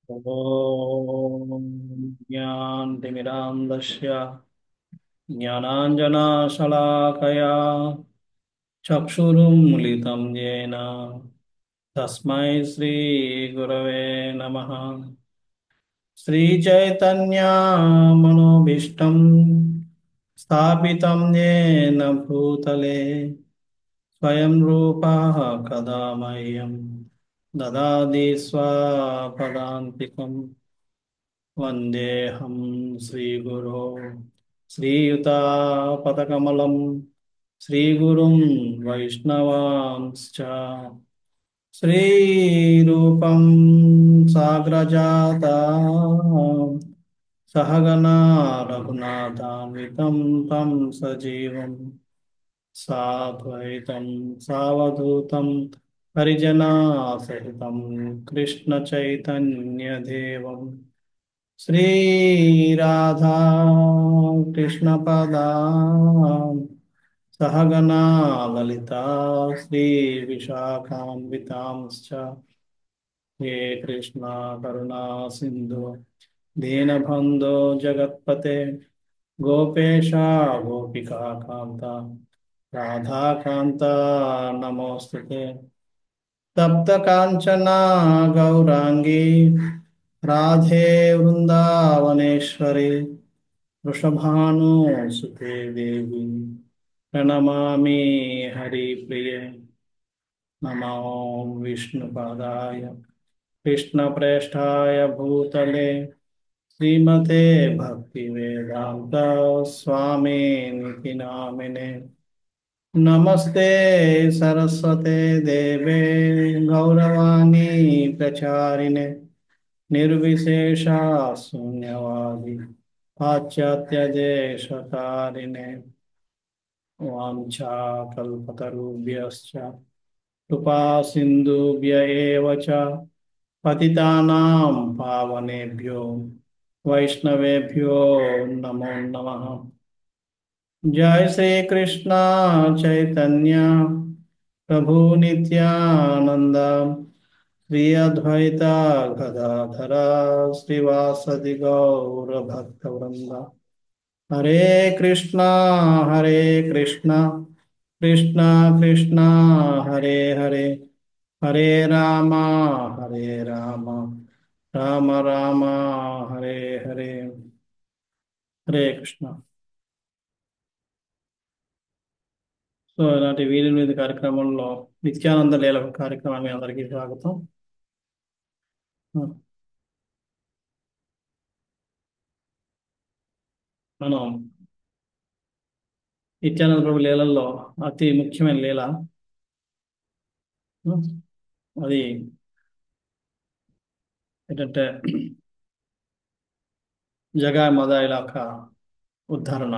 ॐ ज्ञानतिमिरान्धस्य ज्ञानाञ्जनशलाकया चक्षुरुन्मिलितं येन तस्मै श्रीगुरवे नमः। श्रीचैतन्यमनोभीष्टं स्थापितं येन भूतले स्वयं रूपः कदा मह्यं ददाति स्वपदान्तिकम्। వందేహం శ్రీగురో శ్రీయుతాపదకమలం శ్రీగురుం వైష్ణవాంశ్చ శ్రీరూపం సాగ్రజాత సహగణా రఘునాథాన్వితం తం సజీవం సాద్వైతం సావధూతం పరిజనా సహితం కృష్ణ చైతన్యదేవం శ్రీ రాధా కృష్ణ పదా సహగణా లలితా శ్రీ విశాఖాన్వితాంశ్చ హే కృష్ణ కరుణా సింధు దీనబంధో జగత్పతే గోపేశ గోపికా కాంత రాధాకాంత నమోస్తుతే తప్త కాంచన గౌరాంగీ రాధే వృందావనేశ్వరి వృషభానుసుతే దేవి ప్రణమామి హరిప్రియే నమో విష్ణుపాదాయ కృష్ణప్రేష్ఠాయ భూతలే శ్రీమతే భక్తివేదాంత స్వామినితి నామినే నమస్తే సరస్వతే దేవే గౌరవాణి ప్రచారిణే నిర్విశేష శూన్యవాది పాశ్చాత్య దేశకారిణే వాంఛాకల్పతరుభ్యశ్చ కృపా సింధుభ్య ఏవ చ పతితానాం పావనేభ్యో వైష్ణవేభ్యో నమో నమః। జయ శ్రీ కృష్ణ చైతన్య ప్రభు నిత్యానంద శ్రీ అద్వైత గదాధర శ్రీవాసది గౌర భక్త వృంద హరే కృష్ణ కృష్ణ కృష్ణ హరే హరే హరే రామ రామ రామ హరే హరే హరే కృష్ణ। సో ఇలాంటి వీధి మీద కార్యక్రమంలో నిత్యానంద లీల కార్యక్రమాన్ని అందరికీ స్వాగతం। మనం నిత్యానంద ప్రభు లీలల్లో అతి ముఖ్యమైన లీల అది ఏంటంటే జగా మదాయిల యొక్క ఉద్ధరణ।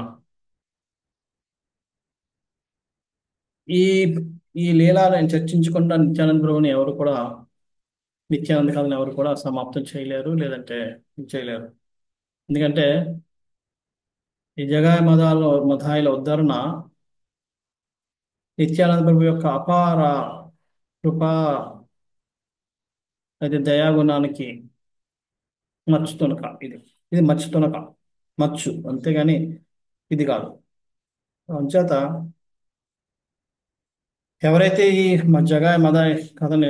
ఈ ఈ లీలాలను చర్చించకుండా నిత్యానంద ప్రభుని ఎవరు కూడా నిత్యానంద కథను ఎవరు కూడా సమాప్తం చేయలేరు, లేదంటే చేయలేరు। ఎందుకంటే ఈ జగాయ మదాయిల ఉద్ధరణ నిత్యానంద ప్రభు యొక్క అపార కృపా అయితే దయాగుణానికి మచ్చుతునక ఇది మచ్చుతునక మచ్చు, అంతేగాని ఇది కాదు। అంచేత ఎవరైతే ఈ జగాయ మదాయి కథని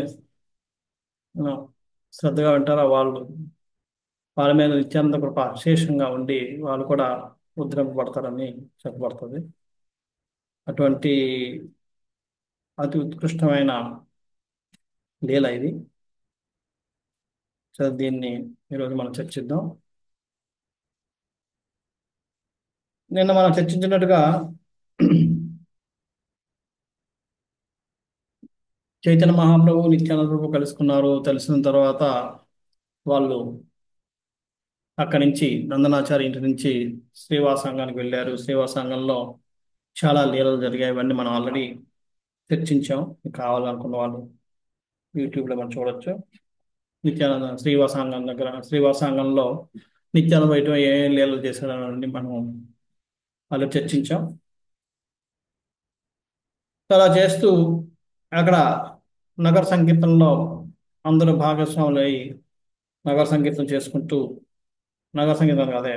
శ్రద్ధగా వింటారో వాళ్ళ మీద నిత్యానంద కృప అశేషంగా ఉండి వాళ్ళు కూడా ఉద్ధరింపబడతారని చెప్పబడుతుంది। అటువంటి అతి ఉత్కృష్టమైన లీల ఇది। సో దీన్ని ఈరోజు మనం చర్చిద్దాం। నిన్న మనం చర్చించినట్టుగా చైతన్య మహాప్రభు నిత్యానంద ప్రభు కలుసుకున్నారు। తెలిసిన తర్వాత వాళ్ళు అక్కడి నుంచి నందనాచార్య ఇంటి నుంచి శ్రీవాసాంగానికి వెళ్ళారు। శ్రీవాసాంగంలో చాలా లీలలు జరిగాయి, ఇవన్నీ మనం ఆల్రెడీ చర్చించాం। కావాలనుకున్న వాళ్ళు యూట్యూబ్లో మనం చూడొచ్చు। నిత్యానంద శ్రీవాసాంగంలో నిత్యానంద బయట ఏ లీలలు చేశారని మనం వాళ్ళు చర్చించాం। అలా చేస్తూ అక్కడ నగర సంకీర్తనలో అందరూ భాగస్వాములు అయి నగర సంకీర్తన చేసుకుంటూ, నగర సంకీర్తన అదే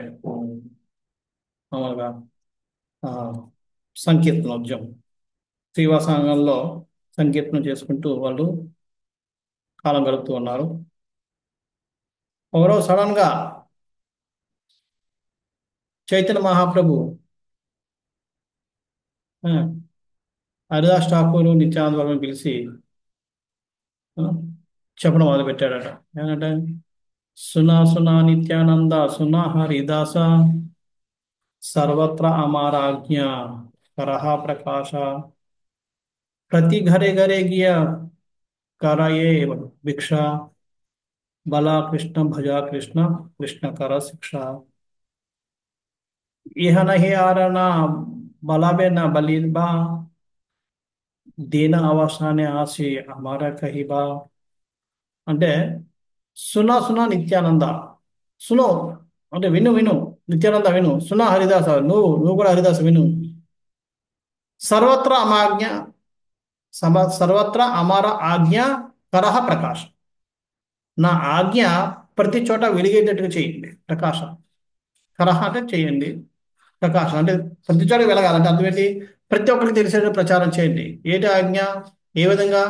మామూలుగా ఆ, సంకీర్తనోద్యమం శ్రీవాసాంగంలో సంకీర్తన చేసుకుంటూ వాళ్ళు కాలం గడుపుతూ ఉన్నారు. ఒకరోజు సడన్ గా చైతన్య మహాప్రభు ఆ, హరిదాస్ ఠాకూర్ నిత్యానంద వర్మని పిలిచి ఆ, చెప్పడం మొదలు పెట్టాడట. ఏంటంటే, సునా సునా నిత్యానంద సునా హరిదాస సర్వత్ర అమారాజ్ఞ కరహ ప్రకాశ ప్రతి ఘరే ఘరే గియ కరయే భిక్ష బలా కృష్ణ భజా కృష్ణ కృష్ణ కర శిక్ష ఇహ నహి ఆరణ బలాబే నా బలిబా దీన అవసానే ఆసి అమర కహిబా అంటే, సునా సునా నిత్యానంద, సును అంటే విను విను, నిత్యానంద విను, సునా హరిదాస నువ్వు కూడా హరిదాస విను, సర్వత్ర అమాజ్ఞ సర్వత్ర అమర ఆజ్ఞ కరహ ప్రకాశం, నా ఆజ్ఞ ప్రతి చోట వెలిగేటట్టుగా చేయండి ప్రకాశం. కరహ అంటే చేయండి, ప్రకాశం అంటే ప్రతి చోట వెలగాలంటే అర్థం ఏంటి? ప్రతి ఒక్కరికి తెలిసేటట్టు ప్రచారం చేయండి. ఏంటి ఆజ్ఞ? ఏ విధంగా?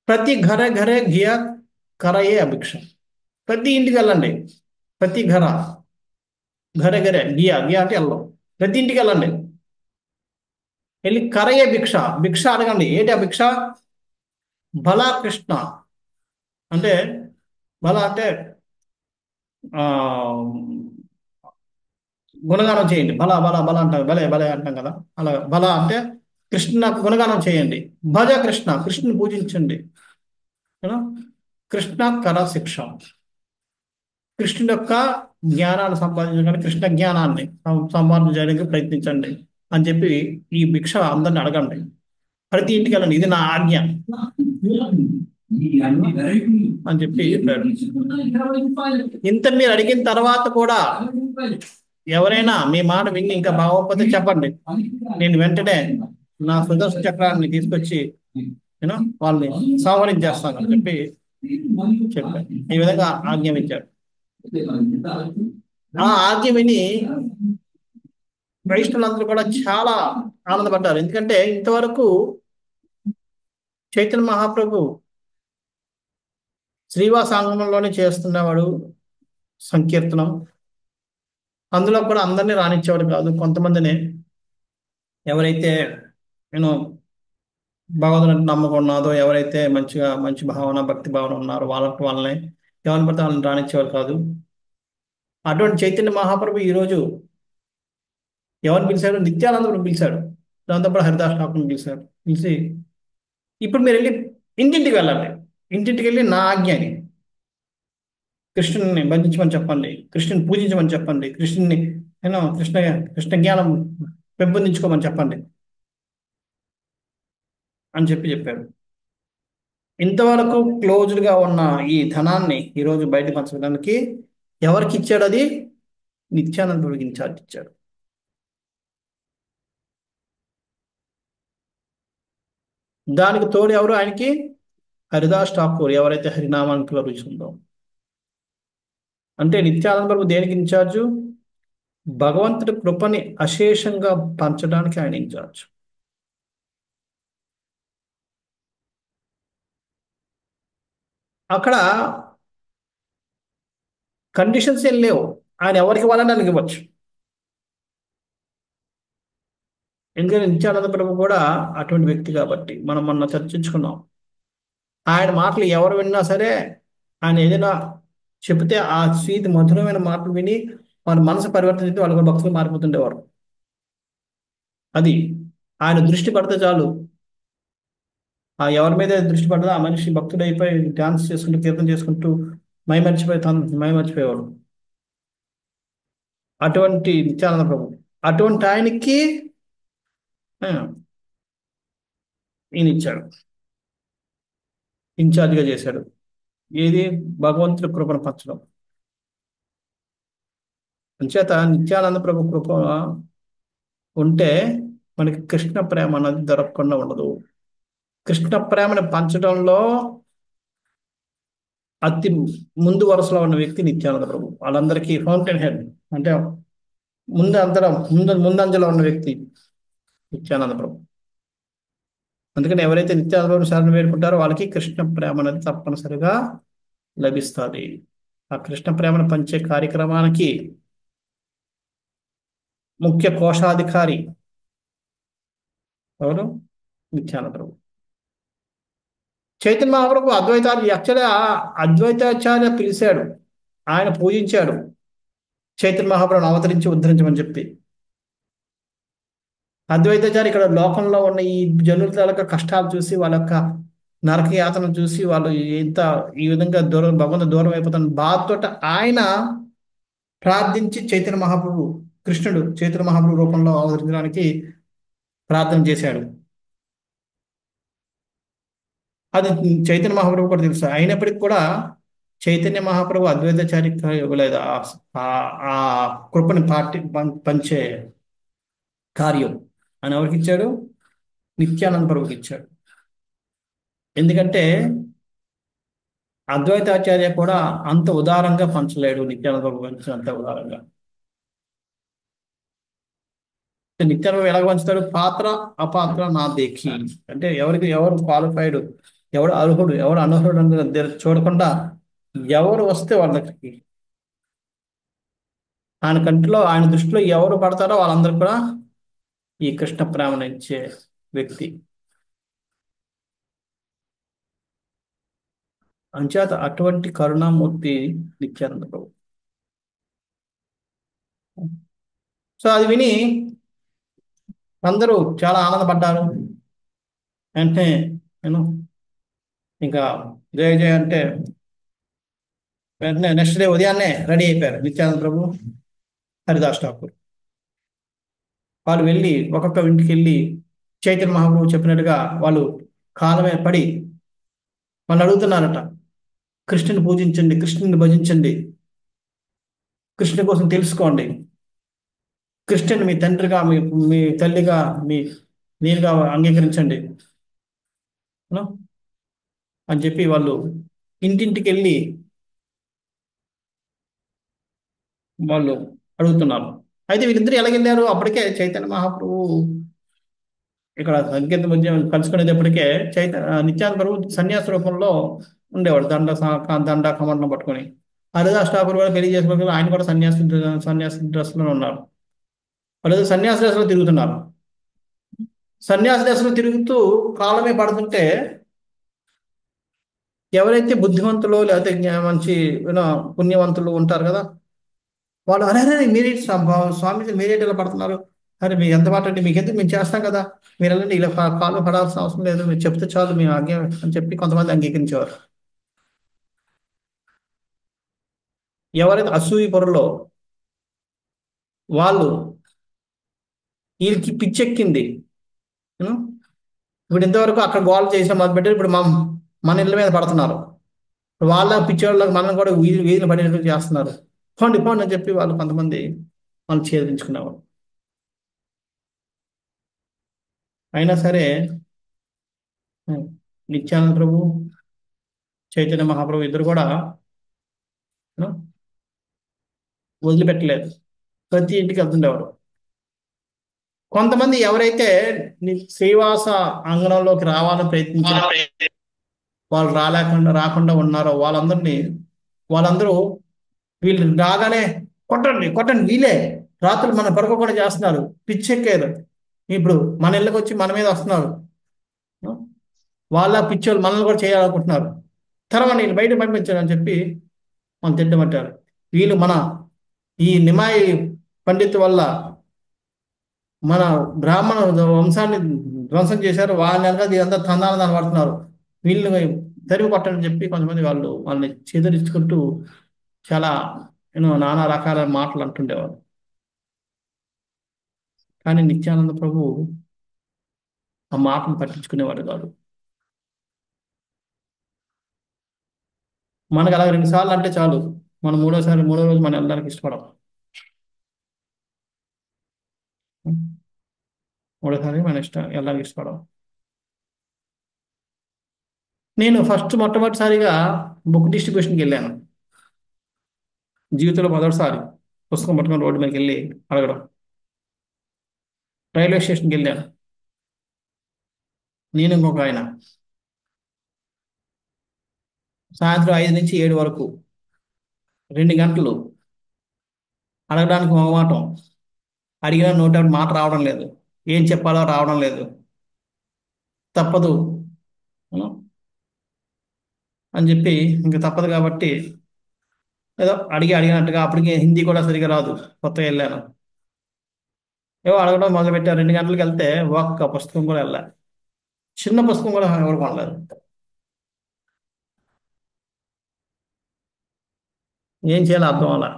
ప్రతి ఘరే ఘరే ఘియ కరయే అభిక్ష, ప్రతి ఇంటికి వెళ్ళండి. ప్రతి ఘరే ఘరే గియా గియా అంటే వెళ్ళం, ప్రతి ఇంటికి వెళ్ళండి, వెళ్ళి కరయే భిక్ష, భిక్ష అడగండి. ఏంటి ఆ భిక్ష? బలా కృష్ణ అంటే, బల అంటే ఆ గుణగానం చేయండి. బల బల బల అంటాం, భలే భలే అంటాం కదా, అలా బల అంటే కృష్ణ గుణగానం చేయండి. భజ కృష్ణ, కృష్ణుని పూజించండి. ఏనా? కృష్ణ కర శిక్ష, కృష్ణుడి యొక్క జ్ఞానాన్ని సంపాదించడానికి, కృష్ణ జ్ఞానాన్ని సంపాదించడానికి ప్రయత్నించండి అని చెప్పి ఈ భిక్ష అందరిని అడగండి. ప్రతి ఇంటికి వెళ్ళండి, ఇది నా ఆజ్ఞ అని చెప్పి చెప్పాడు. ఇంత మీరు అడిగిన తర్వాత కూడా ఎవరైనా మీ మాట విని ఇంకా బాగోకపోతే చెప్పండి, నేను వెంటనే నా సుదర్శన చక్రాన్ని తీసుకొచ్చి నేను వాళ్ళని సంహరించేస్తాను అని చెప్పి చెప్పాడు. ఈ విధంగా ఆజ్ఞాపించాడు. ఆ ఆజ్ఞ విని వైష్ణవులందరూ కూడా చాలా ఆనందపడ్డారు. ఎందుకంటే ఇంతవరకు చైతన్య మహాప్రభు శ్రీవాసాంగంలోనే చేస్తున్నవాడు సంకీర్తనం. అందులో కూడా అందరినీ రానిచ్చేవాడు కాదు, కొంతమందిని, ఎవరైతే నేను భగవంతుని నమ్మకం ఉన్నదో, ఎవరైతే మంచి భావన భక్తి భావన ఉన్నారో వాళ్ళని ఎవరిని పడితే వాళ్ళని రానిచ్చేవారు కాదు. అటువంటి చైతన్య మహాప్రభు ఈరోజు ఎవరిని పిలిచాడు? నిత్యానందపురం పిలిచాడు. దాంతోపాటు హరిదాస్ ఠాకూర్ని పిలిచాడు. పిలిచి, ఇప్పుడు మీరు వెళ్ళి ఇంటింటికి వెళ్ళండి, ఇంటింటికి వెళ్ళి నా ఆజ్ఞని, కృష్ణుని బంధించమని చెప్పండి, కృష్ణుని పూజించమని చెప్పండి, కృష్ణుని నేను కృష్ణ జ్ఞానం పెంపొందించుకోమని చెప్పండి అని చెప్పారు. ఇంతవరకు క్లోజ్డ్గా ఉన్న ఈ ధనాన్ని ఈరోజు బయట పంచడానికి ఎవరికి ఇచ్చాడు? అది నిత్యానందుడికి ఇన్ఛార్జ్ ఇచ్చాడు. దానికి తోడు ఎవరు ఆయనకి? హరిదాస్ ఠాకూర్, ఎవరైతే హరినామానికి రుచి ఉందో. అంటే నిత్యానంద ప్రభు దేనికి ఇన్ఛార్జు? భగవంతుడి కృపని అశేషంగా పంచడానికి ఆయన ఇన్ఛార్జ్. అక్కడ కండిషన్స్ ఏం లేవు, ఆయన ఎవరికి వాళ్ళని ఆయనకి ఇవ్వచ్చు. ఎందుకంటే నిత్యానంద ప్రభు కూడా అటువంటి వ్యక్తి కాబట్టి మనం మొన్న చర్చించుకున్నాం. ఆయన మాటలు ఎవరు విన్నా సరే, ఆయన ఏదైనా చెబితే ఆ స్వీట్ మధురమైన మాటలు విని వాళ్ళ మనసు పరివర్తన చెంది వాళ్ళు కూడా భక్తులు మారిపోతుండేవారు. అది ఆయన దృష్టి పడితే చాలు, ఆ ఎవరి మీద దృష్టి పడదో ఆ మనిషి భక్తుడు అయిపోయి డాన్స్ చేసుకుంటూ కీర్తన చేసుకుంటూ మైమర్చిపోయేవాడు. అటువంటి నిత్యానంద ప్రభు, అటువంటి ఆయనకి ఆ, ఈయన ఇచ్చాడు, ఇన్ఛార్జిగా చేశాడు. ఏది? భగవంతుడి కృపను పంచడం. అంచేత నిత్యానంద ప్రభు కృప ఉంటే మనకి కృష్ణ ప్రేమ అన్నది దొరకకుండా ఉండదు. కృష్ణ ప్రేమను పంచడంలో అతి ముందు వరుసలో ఉన్న వ్యక్తి నిత్యానంద ప్రభు. వాళ్ళందరికీ ఫౌంటైన్ హెడ్ అంటే ముందంజలో ఉన్న వ్యక్తి నిత్యానంద ప్రభు. అందుకని ఎవరైతే నిత్యానంద ప్రభుని శరణు వేడుకుంటారో వాళ్ళకి కృష్ణ ప్రేమ అనేది తప్పనిసరిగా లభిస్తుంది. ఆ కృష్ణ ప్రేమను పంచే కార్యక్రమానికి ముఖ్య కోశాధికారి ఎవరు? నిత్యానంద ప్రభు. చైతన్య మహాప్రభు అద్వైతాలు యాక్చువల్గా అద్వైతాచార్య పిలిచాడు, ఆయన పూజించాడు చైతన్య మహాప్రభుని అవతరించి ఉద్ధరించమని చెప్పి. అద్వైతాచార్య ఇక్కడ లోకంలో ఉన్న ఈ జనుల తాలూకా కష్టాలు చూసి, వాళ్ళ యొక్క నరక యాతన చూసి, వాళ్ళు ఎంత ఈ విధంగా దూరం భగవంతు దూరం అయిపోతున్న బాధతోట ఆయన ప్రార్థించి చైతన్య మహాప్రభు, కృష్ణుడు చైతన్య మహాప్రభు రూపంలో అవతరించడానికి ప్రార్థన చేశాడు. అది చైతన్య మహాప్రభు కూడా తెలుసు. అయినప్పటికీ కూడా చైతన్య మహాప్రభు అద్వైతాచార్యకి ఇవ్వలేదు ఆ ఆ కృపని పంచే కార్యం. ఆయన ఎవరికి ఇచ్చాడు? నిత్యానంద ప్రభుకి ఇచ్చాడు. ఎందుకంటే అద్వైతాచార్య కూడా అంత ఉదారంగా పంచలేడు నిత్యానంద ప్రభు అంత ఉదారంగా. నిత్యానంద ప్రభు ఎలాగ పంచుతాడు? పాత్ర అపాత్ర నా దేఖి అంటే ఎవరు క్వాలిఫైడ్, ఎవడు అర్హుడు, ఎవడు అనర్హుడు అని చూడకుండా ఎవరు వస్తే వాళ్ళ దగ్గరికి, ఆయన కంటిలో ఆయన దృష్టిలో ఎవరు పడతారో వాళ్ళందరూ కూడా ఈ కృష్ణ ప్రేమను ఇచ్చే వ్యక్తి. అంచేత అటువంటి కరుణామూర్తి నిత్యానంద ప్రభు. సో అది విని అందరూ చాలా ఆనందపడ్డారు. వెంటనే నేను ఇంకా జయ జయ అంటే వెంటనే నెక్స్ట్ డే ఉదయాన్నే రెడీ అయిపోయారు నిత్యానంద ప్రభు, హరిదాస్ ఠాకూర్. వాళ్ళు వెళ్ళి ఒక్కొక్క ఇంటికి వెళ్ళి చైతన్య మహాప్రభు చెప్పినట్టుగా వాళ్ళు కాలమే పడి వాళ్ళు అడుగుతున్నారట, కృష్ణుని పూజించండి, కృష్ణుని భజించండి, కృష్ణ కోసం తెలుసుకోండి, కృష్ణుని మీ తండ్రిగా, మీ మీ తల్లిగా, మీ నేనుగా అంగీకరించండి ను? అని చెప్పి వాళ్ళు ఇంటింటికి వెళ్ళి వాళ్ళు అడుగుతున్నారు. అయితే వీళ్ళిద్దరు ఎలాగెళ్ళారు? అప్పటికే చైతన్య మహాప్రభు ఇక్కడ సంకేత మధ్య కలుసుకునేటప్పటికే నిత్యానంద ప్రభు సన్యాస రూపంలో ఉండేవాడు, దండ కమండలం పట్టుకొని. హరిదాస్ ఠాకూర్ కూడా పెళ్లి చేసుకోవాలి, ఆయన కూడా సన్యాసి డ్రెస్లో ఉన్నారు. వాళ్ళు సన్యాసి డ్రెస్లో తిరుగుతున్నారు. సన్యాసి దశలో తిరుగుతూ కాలమే పడుతుంటే ఎవరైతే బుద్ధిమంతులు లేకపోతే మంచి పుణ్యవంతులు ఉంటారు కదా, వాళ్ళు అరే అరే మీరే స్వామి మీరేంటి ఇలా పడుతున్నారు, అరే మీరు ఎంత మాట అండి, మీకు ఎందుకు మేము చేస్తాం కదా, మీరు వెళ్ళండి, ఇలా కాలు పడాల్సిన అవసరం లేదు, మీరు చెప్తే చాలు మేము ఆజ్ఞ అని చెప్పి కొంతమంది అంగీకరించేవారు. ఎవరైతే అసూయి పొరలో వాళ్ళు వీళ్ళకి పిచ్చెక్కింది, ఇప్పుడు ఇంతవరకు అక్కడ గోల్ చేసిన మొదలు పెట్టి ఇప్పుడు మన ఇళ్ళ మీద పడుతున్నారు, వాళ్ళ పిచ్చోళ్ళకి మనం కూడా వీధిని పడేటట్టు చేస్తున్నారు, పోండి పోండి అని చెప్పి వాళ్ళు కొంతమంది వాళ్ళు ఛేదించుకునేవారు. అయినా సరే నిత్యానంద ప్రభు, చైతన్య మహాప్రభు ఇద్దరు కూడా you know, వదిలిపెట్టలేదు, ప్రతి ఇంటికి వెళ్తుండేవారు. కొంతమంది ఎవరైతే శ్రీవాస అంగనంలోకి రావాలని ప్రయత్నించిన వాళ్ళు రాకుండా ఉన్నారో వాళ్ళందరూ వీళ్ళు రాగానే కొట్టండి కొట్టండి, వీళ్ళే రాత్రులు మన కొరకు కూడా చేస్తున్నారు, పిచ్చెక్కారు, ఇప్పుడు మన ఇళ్ళకి వచ్చి మన మీద వస్తున్నారు, వాళ్ళ పిచ్చోళ్ళు మనల్ని కూడా చేయాలనుకుంటున్నారు, తర్వాత వీళ్ళు బయట పంపించారు అని చెప్పి మనం తిట్టమంటారు. వీళ్ళు ఈ నిమాయి పండిత్ వల్ల మన బ్రాహ్మణ వంశాన్ని ధ్వంసం చేశారు, వాళ్ళని వెనక ఇదంతా తందాలను పడుతున్నారు, వీళ్ళని తరిమి కొట్టని చెప్పి కొంతమంది వాళ్ళని చెదరించుకుంటూ చాలా నానా రకాల మాటలు అంటుండేవారు. కానీ నిత్యానంద ప్రభు ఆ మాటను పట్టించుకునేవాడు కాదు. మనకు అలా 2 సార్లు అంటే చాలు, మనం మూడో రోజు మనం వెళ్ళడానికి ఇష్టపడం. మూడోసారి మన వెళ్ళడానికి ఇష్టపడం. నేను ఫస్ట్ మొట్టమొదటిసారిగా బుక్ డిస్ట్రిబ్యూషన్కి వెళ్ళాను. జీవితంలో మొదటిసారి పుస్తకం పట్టుకొని రోడ్డు మీదకి వెళ్ళి అడగడం. రైల్వే స్టేషన్కి వెళ్ళాను. నేను ఇంకొక ఆయన సాయంత్రం 5 నుంచి 7 వరకు 2 గంటలు అడగడానికి మొహమాటం. అడిగినా నోట మాట రావడం లేదు. ఏం చెప్పాలో రావడం లేదు. తప్పదు ఉం, అని చెప్పి ఇంక తప్పదు కాబట్టి ఏదో అడిగినట్టుగా అప్పటికి హిందీ కూడా సరిగా రాదు. కొత్తగా వెళ్ళాను. ఏవో అడగడం మొదలుపెట్టాను. 2 గంటలకు వెళ్తే ఒక్క పుస్తకం కూడా వెళ్ళా. చిన్న పుస్తకం కూడా ఎవరు కొనలేదు. ఏం చేయాలో అర్థం అలా.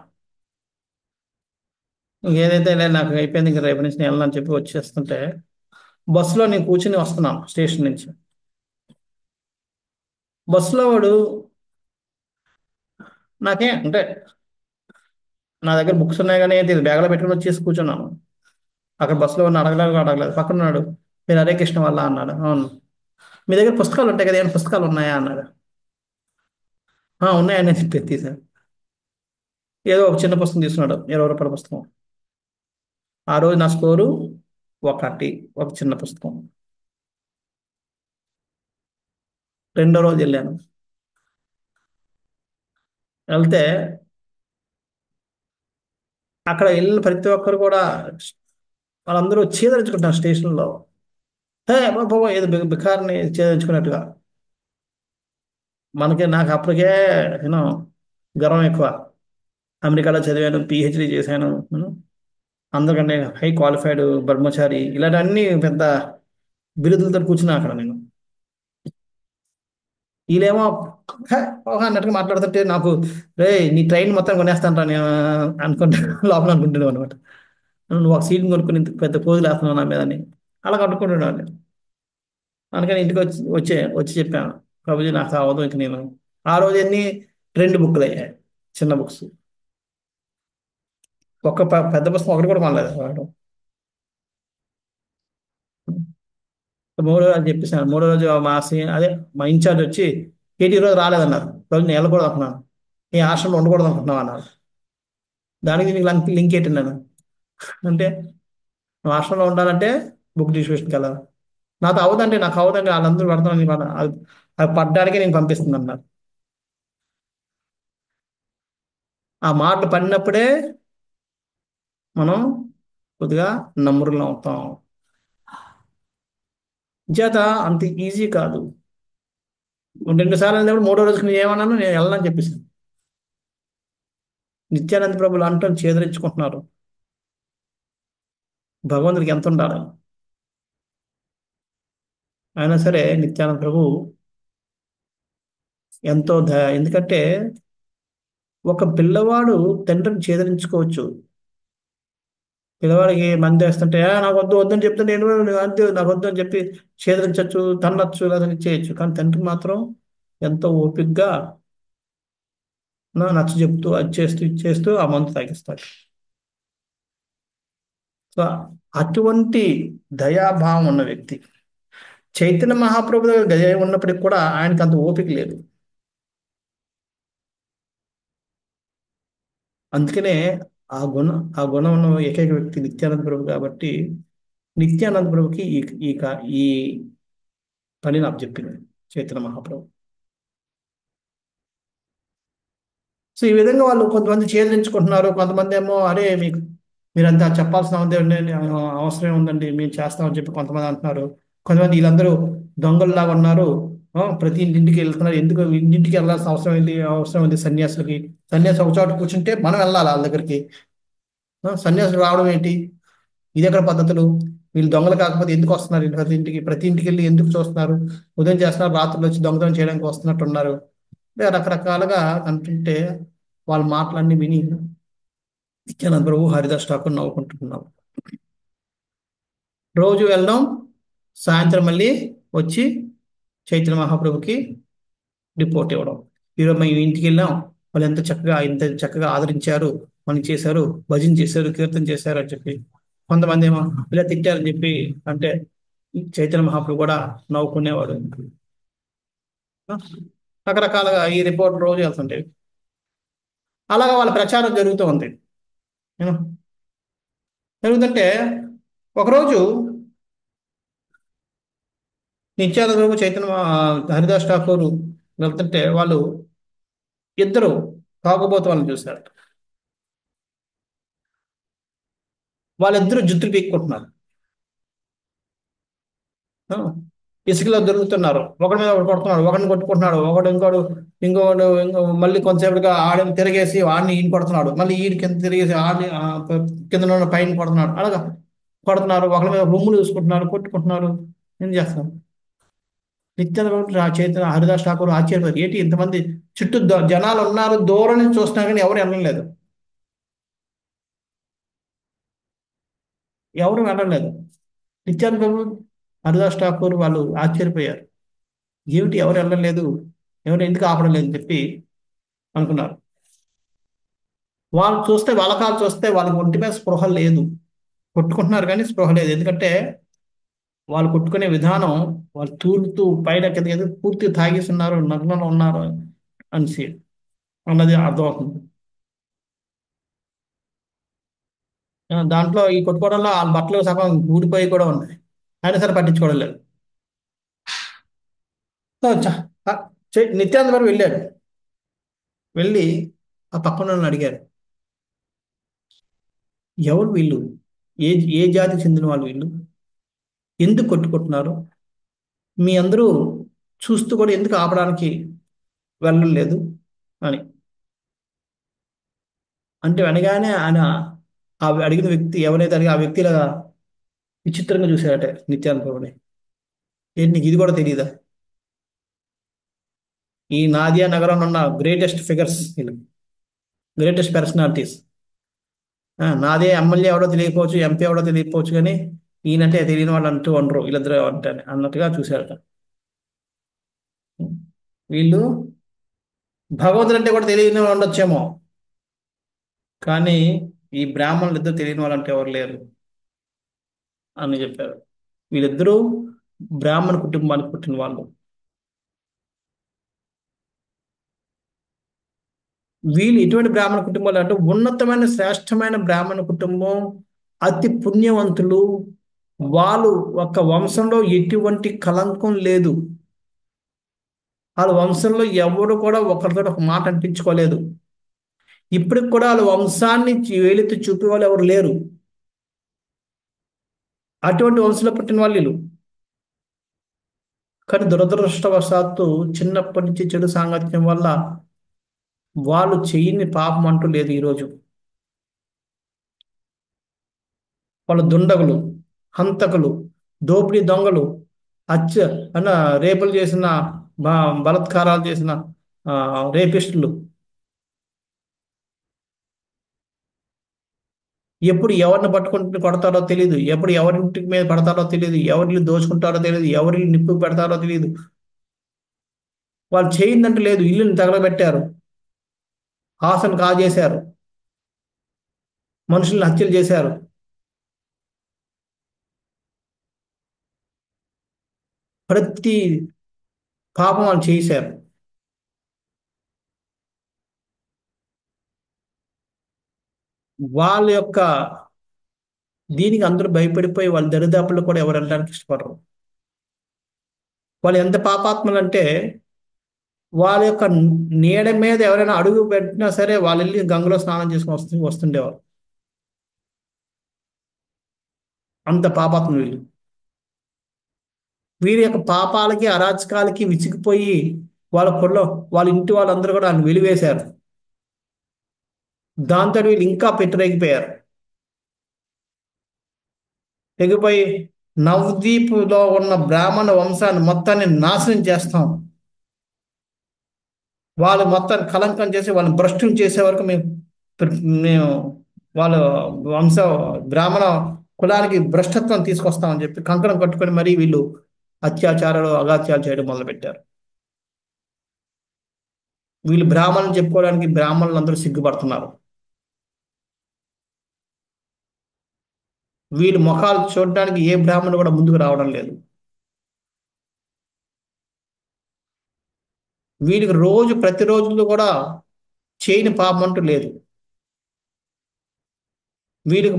ఏదైతే లే నాకు అయిపోయింది, ఇంక రేపు నుంచి నేను వెళ్ళనని చెప్పి వచ్చేస్తుంటే బస్సులో నేను కూర్చుని వస్తున్నాను స్టేషన్ నుంచి. బస్సులో వాడు నాకే అంటే నా దగ్గర బుక్స్ ఉన్నాయి కానీ ఏంటి బ్యాగ్లో పెట్టుకుని వచ్చేసి కూర్చున్నాను. అక్కడ బస్సులో ఉన్న అడగలేదు పక్కన ఉన్నాడు. మీరు హరే కృష్ణ వల్ల అన్నాడు. అవును. మీ దగ్గర పుస్తకాలు ఉంటాయి కదా, ఏమైనా పుస్తకాలు ఉన్నాయా అన్నాడు. ఉన్నాయని చెప్పి తీశాను. ఏదో ఒక చిన్న పుస్తకం తీసుకున్నాడు, రూ. 20 పుస్తకం. ఆ రోజు నా స్కోరు ఒకటి, ఒక చిన్న పుస్తకం. రెండో రోజు వెళ్ళాను. వెళ్తే అక్కడ వెళ్ళిన ప్రతి ఒక్కరు కూడా వాళ్ళందరూ చీదరించుకుంటున్నారు స్టేషన్లో. హే బాబా ఏదో బికార్ని చీదరించుకున్నట్టుగా. నాకు అప్పటికే యూనో గర్వం ఎక్కువ. అమెరికాలో చదివాను, పిహెచ్డి చేశాను. అందరికంటే హై క్వాలిఫైడ్ బ్రహ్మచారి, ఇలాంటి అన్ని పెద్ద బిరుదులతో కూర్చున్నా అక్కడ నేను. వీళ్ళేమో "హే, ఓహో" అన్నట్టుగా మాట్లాడుతుంటే నాకు రే నీ ట్రైన్ మొత్తం కొనేస్తాను నేను అనుకుంటా లోపల అనుకుంటున్నాను అనమాట. నువ్వు ఒక సీట్ కొనుక్కుని ఇంత పెద్ద పోజులు వేస్తున్నావు నా మీద అని అలా కట్టుకుంటున్నాను. అందుకని ఇంటికి వచ్చి చెప్పాను, ప్రభుజీ నాకు అవ్వదు ఇంక నేను. ఆ రోజు ఎన్ని 2 బుక్లు అయ్యాయి, చిన్న బుక్స్. పెద్ద పుస్తకం ఒకటి కూడా కొనలేదు వాడు. మూడో రోజు చెప్పేసాను. మూడో రోజు అదే మా ఇన్ఛార్జ్ వచ్చి కేటీ రోజు రాలేదన్నారు. రోజు నేను వెళ్ళకూడదు అనుకున్నాను. ఈ హాస్టల్లో ఉండకూడదు అనుకుంటున్నావు అన్నారు. దానికి నీకు లింక్ ఏంటి నేను అంటే, నువ్వు హాస్టల్లో ఉండాలంటే బుక్ డిస్ట్రిబ్యూషన్కి వెళ్ళాలి. నాకు అవదంటే వాళ్ళందరూ పెడతాను అది పడ్డానికే నేను పంపిస్తుంది అన్నారు. ఆ మాటలు పడినప్పుడే మనం కొద్దిగా నమ్రులం అవుతాం. చేత అంత ఈజీ కాదు. 2 సార్లు వెళ్ళినప్పుడు మూడో రోజుకి నేను ఏమన్నాను, నేను వెళ్ళనని చెప్పేసాను. నిత్యానంద ప్రభులు అంటూ చేదరించుకుంటున్నారు. భగవంతుడికి ఎంత ఉండాలి. అయినా సరే నిత్యానంద ప్రభు ఎంతో ఎందుకంటే ఒక పిల్లవాడు తండ్రిని చేదరించుకోవచ్చు. పిల్లవాడికి మంది వేస్తుంటే నాకు వద్దు వద్దని చెప్తే నేను అంతే నాకు వద్దు అని చెప్పి చేదరించవచ్చు, తన్నచ్చు, లేదా చేయొచ్చు. కానీ తండ్రి మాత్రం ఎంతో ఓపికగా నచ్చ చెప్తూ అది చేస్తూ ఇది చేస్తూ ఆ మందు తాగిస్తాడు. సో అటువంటి దయాభావం ఉన్న వ్యక్తి. చైతన్య మహాప్రభు దగ్గర దయ ఉన్నప్పటికి కూడా ఆయనకి అంత ఓపిక లేదు. అందుకనే ఆ గుణం ఆ గుణం ఉన్న ఏకైక వ్యక్తి నిత్యానంద ప్రభు కాబట్టి నిత్యానంద ప్రభుకి ఈ పని నాకు చెప్పింది చైతన్య మహాప్రభు. సో ఈ విధంగా వాళ్ళు కొంతమంది చేదరించుకుంటున్నారు. కొంతమంది ఏమో అరే మీరంతా చెప్పాల్సిన అవసరం ఉందండి, మేము చేస్తామని చెప్పి కొంతమంది అంటున్నారు. కొంతమంది వీళ్ళందరూ దొంగల్లాగా ఉన్నారు. ప్రతి ఇంటింటికి వెళ్తున్నారు. ఎందుకు ఇంటింటికి వెళ్ళాల్సిన అవసరం ఉంది సన్యాసులకి. సన్యాసి ఒక చోట కూర్చుంటే మనం వెళ్ళాలి వాళ్ళ దగ్గరికి. సన్యాసులు రావడం ఏంటి, ఇది ఎక్కడ పద్ధతులు? వీళ్ళు దొంగలు కాకపోతే ఎందుకు వస్తున్నారు ప్రతి ఇంటికి వెళ్ళి ఎందుకు చూస్తున్నారు? ఉదయం చేస్తున్నారు, రాత్రులు వచ్చి దొంగతనం చేయడానికి వస్తున్నట్టు ఉన్నారు. రకరకాలుగా అంటుంటే వాళ్ళ మాటలన్నీ విని నిత్యానంద ప్రభు హరిదాస్ ఠాకూర్ నవ్వుకుంటున్నాం. రోజు వెళ్ళడం, సాయంత్రం మళ్ళీ వచ్చి చైతన్య మహాప్రభుకి రిపోర్ట్ ఇవ్వడం. ఈరోజు మేము ఇంటికి వెళ్ళాం, వాళ్ళు ఎంత చక్కగా ఆదరించారు, మనకి చేశారు, భజన చేశారు, కీర్తన చేశారు అని చెప్పి. కొంతమంది ఏమో ఇలా తిట్టారని చెప్పి అంటే చైతన్య మహాప్రభు కూడా నవ్వుకునేవాడు. ఆ, రకరకాలుగా ఈ రిపోర్ట్ రోజు వెళ్తుంటాయి. అలాగా వాళ్ళ ప్రచారం జరుగుతూ ఉంది. యూనో, జరుగుతుంటే ఒకరోజు నిత్యానంద ప్రభు చైతన్య హరిదాస్ ఠాకూర్ వెళ్తుంటే వాళ్ళు ఇద్దరు తాగుబోతు వాళ్ళని చూశారు. వాళ్ళిద్దరూ జుత్తులు పీక్కుంటున్నారు. ఆ, ఇసుకలో దొరుకుతున్నారు, ఒకడి మీద ఒకడు కొడుతున్నాడు, ఒకడిని కొట్టుకుంటున్నాడు, ఒకడు ఇంకో మళ్ళీ కొంతసేపటిగా ఆడిని తిరిగేసి ఆడిని ఈయన కొడుతున్నాడు, మళ్ళీ ఈయన కింద తిరిగేసి ఆడిని కింద ఉన్న పైన కొడుతున్నాడు. అలాగా కొడుతున్నారు, ఒకరి మీద రొమ్ములు చూసుకుంటున్నారు, కొట్టుకుంటున్నారు. ఏం చేస్తున్నారు? నిత్యానంద చైతన్య హరిదాస్ ఠాకూర్ ఆశ్చర్యపోయారు. ఏంటి ఇంతమంది చుట్టూ జనాలు ఉన్నారు, దూరం నుంచి చూస్తున్నా కానీ ఎవరు వెళ్ళలేదు. ఎవరు వెళ్ళలేదు. నిత్యానంద ప్రభు, హరిదాస్ ఠాకూర్ వాళ్ళు ఆశ్చర్యపోయారు. ఏమిటి ఎవరు వెళ్ళలేదు, ఎవరు ఎందుకు ఆపడం లేదు అని చెప్పి అనుకున్నారు. వాళ్ళు చూస్తే వాళ్ళకాలు చూస్తే వాళ్ళకి ఒంటి మీద స్పృహ లేదు. కొట్టుకుంటున్నారు కానీ స్పృహ లేదు. ఎందుకంటే వాళ్ళు కొట్టుకునే విధానం, వాళ్ళు తూలుతూ పైన కింద కింద పూర్తిగా తాగేస్తున్నారు, నగ్నంలో ఉన్నారు అనేసి అన్నది అర్థమవుతుంది. దాంట్లో ఈ కొట్టుకోవడంలో వాళ్ళ బట్టలు సగం ఊడిపోయి కూడా ఉన్నాయి. అయినా సరే పట్టించుకోవడం లేదు. సో, నిత్యానంద గారు వెళ్ళాడు. వెళ్ళి ఆ పక్కన వాళ్ళని అడిగారు, ఎవరు వీళ్ళు, ఏ ఏ జాతికి చెందిన వాళ్ళు వీళ్ళు, ఎందుకు కొట్టుకుంటున్నారు, మీ అందరూ చూస్తూ కూడా ఎందుకు ఆపడానికి వెళ్ళలేదు అని. అంటే అనగానే ఆయన ఆ అడిగిన వ్యక్తి ఎవరైతే అడిగి ఆ వ్యక్తి ఇలా విచిత్రంగా చూశాడట నిత్యానంద ప్రభుని. ఏంటి నీకు ఇది కూడా తెలియదా? ఈ నాదియా నగరంలో ఉన్న గ్రేటెస్ట్ ఫిగర్స్ వీళ్ళు, గ్రేటెస్ట్ పర్సనాలిటీస్. నాదే ఎమ్మెల్యే ఎవడో తెలియకపోవచ్చు, ఎంపీ ఎవడో తెలియకపోవచ్చు, కానీ ఈయనంటే తెలియని వాళ్ళు అంటూ ఉండరు వీళ్ళిద్దరు అంటే అన్నట్టుగా చూశారట. వీళ్ళు భగవంతుడు అంటే కూడా తెలియని వాళ్ళు ఉండొచ్చేమో, కానీ ఈ బ్రాహ్మణులు ఇద్దరు తెలియని వాళ్ళు అంటే ఎవరు లేరు అని చెప్పారు. వీళ్ళిద్దరూ బ్రాహ్మణ కుటుంబానికి పుట్టిన వాళ్ళు. వీళ్ళు ఎటువంటి బ్రాహ్మణ కుటుంబాలు అంటే ఉన్నతమైన శ్రేష్టమైన బ్రాహ్మణ కుటుంబం, అతి పుణ్యవంతులు. వాళ్ళు ఒక వంశంలో ఎటువంటి కలంకం లేదు. వాళ్ళ వంశంలో ఎవరు కూడా ఒకరితో ఒక మాట అనిపించుకోలేదు. ఇప్పటికి కూడా వాళ్ళ వంశాన్ని వేలెత్తి చూపే వాళ్ళు ఎవరు లేరు. అటువంటి వంశంలో పుట్టిన వాళ్ళు వీళ్ళు. కానీ దురదృష్టవశాత్తు చిన్నప్పటి నుంచి చెడు సాంగత్యం వల్ల వాళ్ళు చెయ్యని పాపం అంటూ లేదు ఈరోజు. వాళ్ళు దుండగులు, హంతకులు, దోపిడీ దొంగలు, హత్య అన్న రేపులు చేసిన, బలాత్కారాలు చేసిన రేపిస్టులు. ఎప్పుడు ఎవరిని పట్టుకుంటే కొడతారో తెలియదు, ఎప్పుడు ఎవరింటి మీద పడతారో తెలియదు, ఎవరిని దోచుకుంటారో తెలియదు, ఎవరిని నిప్పు పెడతారో తెలియదు. వాళ్ళు చేయిందంటూ లేదు. ఇల్లుని తగలబెట్టారు, ఆశను కాజేశారు, మనుషుల్ని హత్యలు చేశారు. ప్రతి పాపం వాళ్ళు చేశారు. వాళ్ళ యొక్క దీనికి అందరూ భయపడిపోయి వాళ్ళ దరిదాపుల్లో కూడా ఎవరు వెళ్ళడానికి ఇష్టపడరు. వాళ్ళు ఎంత పాపాత్ములు అంటే వాళ్ళ యొక్క నీడ మీద ఎవరైనా అడుగు పెట్టినా సరే వాళ్ళు వెళ్ళి గంగలో స్నానం చేసుకుని వస్తుండేవారు. అంత పాపాత్ములు వీళ్ళు. వీరి యొక్క పాపాలకి అరాచకాలకి విసిగిపోయి వాళ్ళ పొరలో వాళ్ళ ఇంటి వాళ్ళందరూ కూడా ఆయన వెలివేశారు. దాంతో వీళ్ళు ఇంకా పెట్టిరేగిపోయారు. తెగిపోయి నవదీపులో ఉన్న బ్రాహ్మణ వంశాన్ని మొత్తాన్ని నాశనం చేస్తాం, వాళ్ళు మొత్తాన్ని కలంకం చేసి వాళ్ళని భ్రష్టం చేసే వరకు మేము వాళ్ళ వంశ బ్రాహ్మణ కులానికి భ్రష్టత్వం తీసుకొస్తామని చెప్పి కంకణం కట్టుకొని మరీ వీళ్ళు అత్యాచారాలు అగాత్యాలు చేయడం మొదలుపెట్టారు. వీళ్ళు బ్రాహ్మణులు చెప్పుకోవడానికి బ్రాహ్మణులు అందరూ సిగ్గుపడుతున్నారు. వీళ్ళు ముఖాలు చూడడానికి ఏ బ్రాహ్మణుడు కూడా ముందుకు రావడం లేదు. వీడికి రోజు ప్రతిరోజు కూడా చేయని పాపం అంటూ లేదు. వీడికి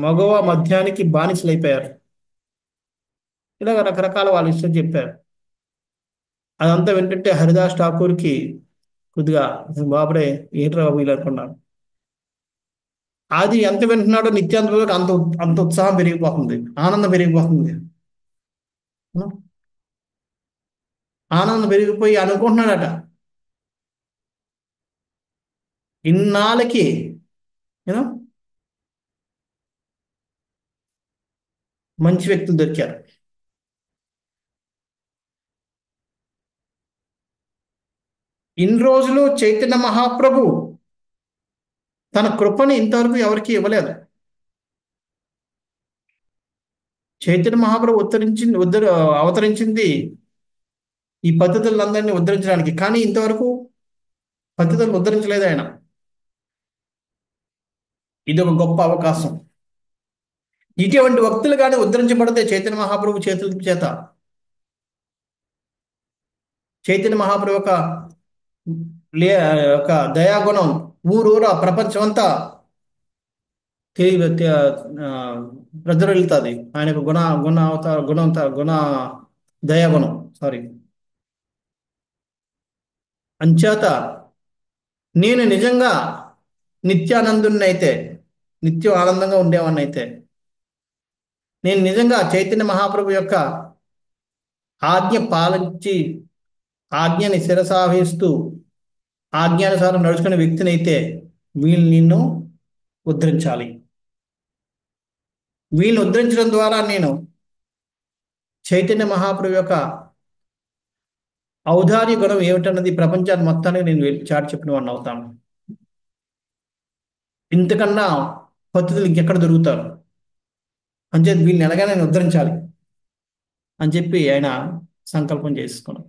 మగవ మద్యానికి బానిసలైపోయారు. ఇలాగ రకరకాల వాళ్ళ ఇష్టం చెప్పారు. అదంతా వింటుంటే హరిదాస్ ఠాకూర్కి కొద్దిగా బాబరే ఏంట్రా బాబు ఇలా అనుకున్నాడు. అది ఎంత వింటున్నాడో నిత్యానందకి అంత అంత ఉత్సాహం పెరిగిపోతుంది, ఆనందం పెరిగిపోతుంది. ఆనందం పెరిగిపోయి అనుకుంటున్నాడట, ఇన్నాళ్ళకి యూనో మంచి వ్యక్తులు దొరికారు. ఇన్ని రోజులు చైతన్య మహాప్రభు తన కృపని ఇంతవరకు ఎవరికి ఇవ్వలేదు. చైతన్య మహాప్రభు అవతరించింది ఈ పద్ధతులందరినీ ఉద్ధరించడానికి, కానీ ఇంతవరకు పద్ధతులను ఉద్ధరించలేదు ఆయన. ఇది ఒక గొప్ప అవకాశం. ఇటువంటి భక్తులు కానీ ఉద్ధరించబడితే చైతన్య మహాప్రభు చేతుల చేత, చైతన్య మహాప్రభు యొక్క లే యొక్క దయాగుణం ఊరూరా ప్రపంచం అంతా ఆ, ప్రజ్వరిల్లుతుంది. ఆయన యొక్క గుణ అవతార గుణ దయాగుణం, సారీ. అంచేత నేను నిజంగా నిత్యానందున్నైతే, నిత్యం ఆనందంగా ఉండేవాడిని అయితే, నేను నిజంగా చైతన్య మహాప్రభు యొక్క ఆజ్ఞ పాలించి ఆజ్ఞని శిరసావహిస్తూ ఆజ్ఞానుసారం నడుచుకునే వ్యక్తిని అయితే వీళ్ళు నిన్ను ఉద్ధరించాలి. వీళ్ళని ఉద్ధరించడం ద్వారా నేను చైతన్య మహాప్రభు యొక్క ఔదార్య గుణం ఏమిటన్నది ప్రపంచాన్ని మొత్తానికి నేను చాటి చెప్పిన వాడిని అవుతాను. ఇంతకన్నా పద్ధతులు ఇంకెక్కడ దొరుకుతారు. అంచేత వీళ్ళని ఎలాగైనా నేను ఉద్ధరించాలి అని చెప్పి ఆయన సంకల్పం చేసుకున్నాం.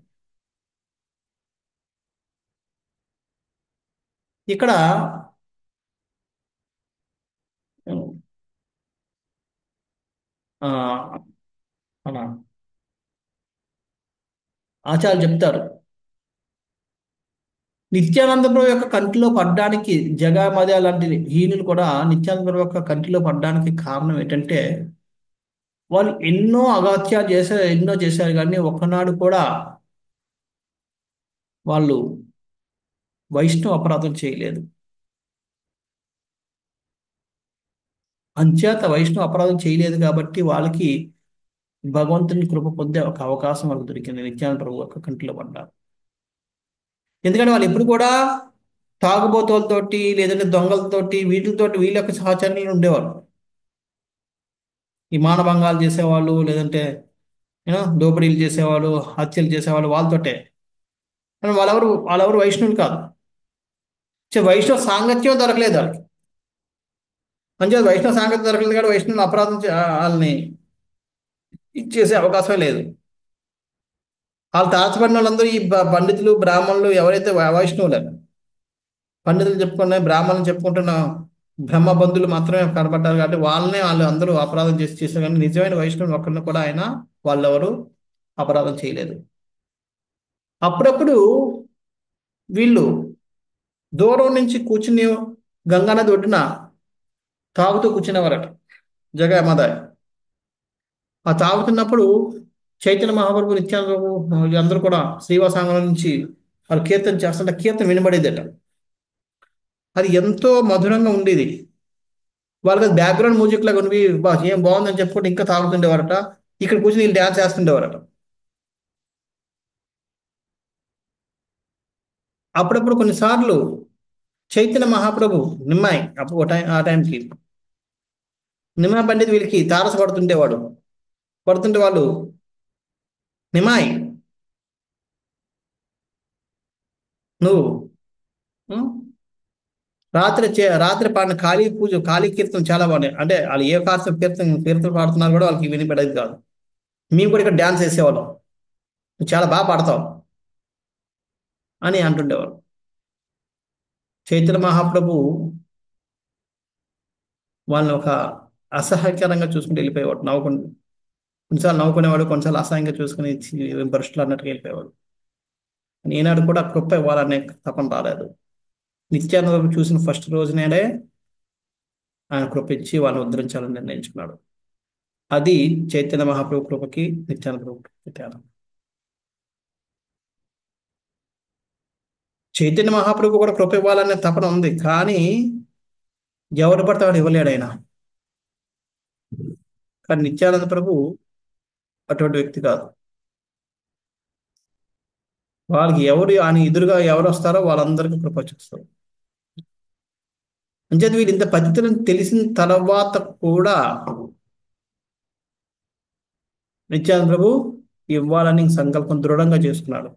ఇక్కడ ఆ, మన ఆచార్యులు చెప్తారు, నిత్యానంద ప్రభు యొక్క కంటిలో పడ్డానికి జగమద లాంటి హీనులు కూడా నిత్యానంద ప్రభు యొక్క కంటిలో పడ్డానికి కారణం ఏంటంటే వాళ్ళు ఎన్నో అగాత్యాలు చేశారు, ఎన్నో చేశారు, కానీ ఒక్కనాడు కూడా వాళ్ళు వైష్ణవ అపరాధం చేయలేదు. అంచేత వైష్ణవ అపరాధం చేయలేదు కాబట్టి వాళ్ళకి భగవంతుని కృప పొందే ఒక అవకాశం వాళ్ళకి దొరికింది, నిత్యానంద ప్రభు యొక్క కంటిలో పడ్డారు. ఎందుకంటే వాళ్ళు ఎప్పుడు కూడా తాగుబోతులతోటి లేదంటే దొంగలతోటి వీటితోటి వీళ్ళ యొక్క సహచర్యంలో ఉండేవారు. ఈ మానభంగాలు చేసేవాళ్ళు లేదంటే దోపిడీలు చేసేవాళ్ళు, హత్యలు చేసేవాళ్ళు వాళ్ళతోటే. కానీ వాళ్ళెవరు వైష్ణవులు కాదు. వైష్ణవ సాంగత్యం దొరకలేదు వాళ్ళకి. మంచిగా వైష్ణవ సాంగత్యం దొరకలేదు కానీ వైష్ణవులు అపరాధం వాళ్ళని ఇచ్చేసే అవకాశమే లేదు. వాళ్ళు తారసపడిన వాళ్ళందరూ ఈ పండితులు బ్రాహ్మణులు ఎవరైతే వైష్ణవులు, పండితులు చెప్పుకున్న బ్రాహ్మణులు చెప్పుకుంటున్న బ్రహ్మబంధులు మాత్రమే కనబడ్డారు కాబట్టి వాళ్ళు అందరూ అపరాధం చేశారు. కానీ నిజమైన వైష్ణవులు ఒక్కరిని కూడా వాళ్ళెవరు అపరాధం చేయలేదు. అప్పుడప్పుడు వీళ్ళు దూరం నుంచి కూర్చుని గంగానది ఒడ్డున తాగుతూ కూర్చునేవారట జగమదాయ్. ఆ తాగుతున్నప్పుడు చైతన్య మహాప్రభు నిత్యానంద ప్రభు అందరూ కూడా శ్రీవాసాంగం నుంచి వాళ్ళు కీర్తన చేస్తుంటే కీర్తన వినబడేదట. అది ఎంతో మధురంగా ఉండేది. వాళ్ళకి బ్యాక్గ్రౌండ్ మ్యూజిక్ లాగా ఉండి ఏం బాగుందని చెప్పుకుంటే ఇంకా తాగుతుండేవారట. ఇక్కడ కూర్చొని వీళ్ళు డ్యాన్స్ చేస్తుండేవారట. అప్పుడప్పుడు కొన్నిసార్లు చైతన్య మహాప్రభు నిమ్మాయి అప్పుడు ఆ టైంకి నిమ్మాయి పండిత్ వీళ్ళకి తారస పడుతుంటే వాళ్ళు నిమ్మాయి నువ్వు ఉం? రాత్రి పాడిన కాళీ కీర్తన చాలా బాగున్నాయి. అంటే వాళ్ళు ఏ కీర్తన పాడుతున్నారు కూడా వాళ్ళకి వినిపడేది కాదు. మేము కూడా ఇక్కడ డ్యాన్స్ వేసేవాళ్ళం, నువ్వు చాలా బాగా పాడతావు అని అంటుండేవారు. చైతన్య మహాప్రభు వాళ్ళని ఒక అసహ్యకరంగా చూసుకుంటూ వెళ్ళిపోయేవాడు. కొన్నిసార్లు నవ్వుకునేవాడు, కొన్నిసార్లు అసహ్యంగా చూసుకుని భ్రష్టులు అన్నట్టుగా వెళ్ళిపోయేవాడు. ఈనాడు కూడా కృప ఇవ్వాలనే తపన రాలేదు. నిత్యానంద ప్రభు చూసిన ఫస్ట్ రోజునేడే ఆయన కృప ఇచ్చి వాళ్ళని ఉద్ధరించాలని నిర్ణయించుకున్నాడు. అది చైతన్య మహాప్రభు కృపకి నిత్యానంద ప్రభు కృపకి తేడా. చైతన్య మహాప్రభు కూడా కృప ఇవ్వాలనే తపన ఉంది, కానీ ఎవరు పడితే వాడు ఇవ్వలేడు ఆయన. కానీ నిత్యానంద ప్రభు అటువంటి వ్యక్తి కాదు. వాళ్ళకి ఎవరు ఆయన ఎదురుగా ఎవరు వస్తారో వాళ్ళందరికీ కృప చూస్తారు. అంచేత వీళ్ళు ఇంత పద్ధతులను తెలిసిన తర్వాత కూడా నిత్యానంద ప్రభు ఇవ్వాలని సంకల్పం దృఢంగా చేసుకున్నాడు.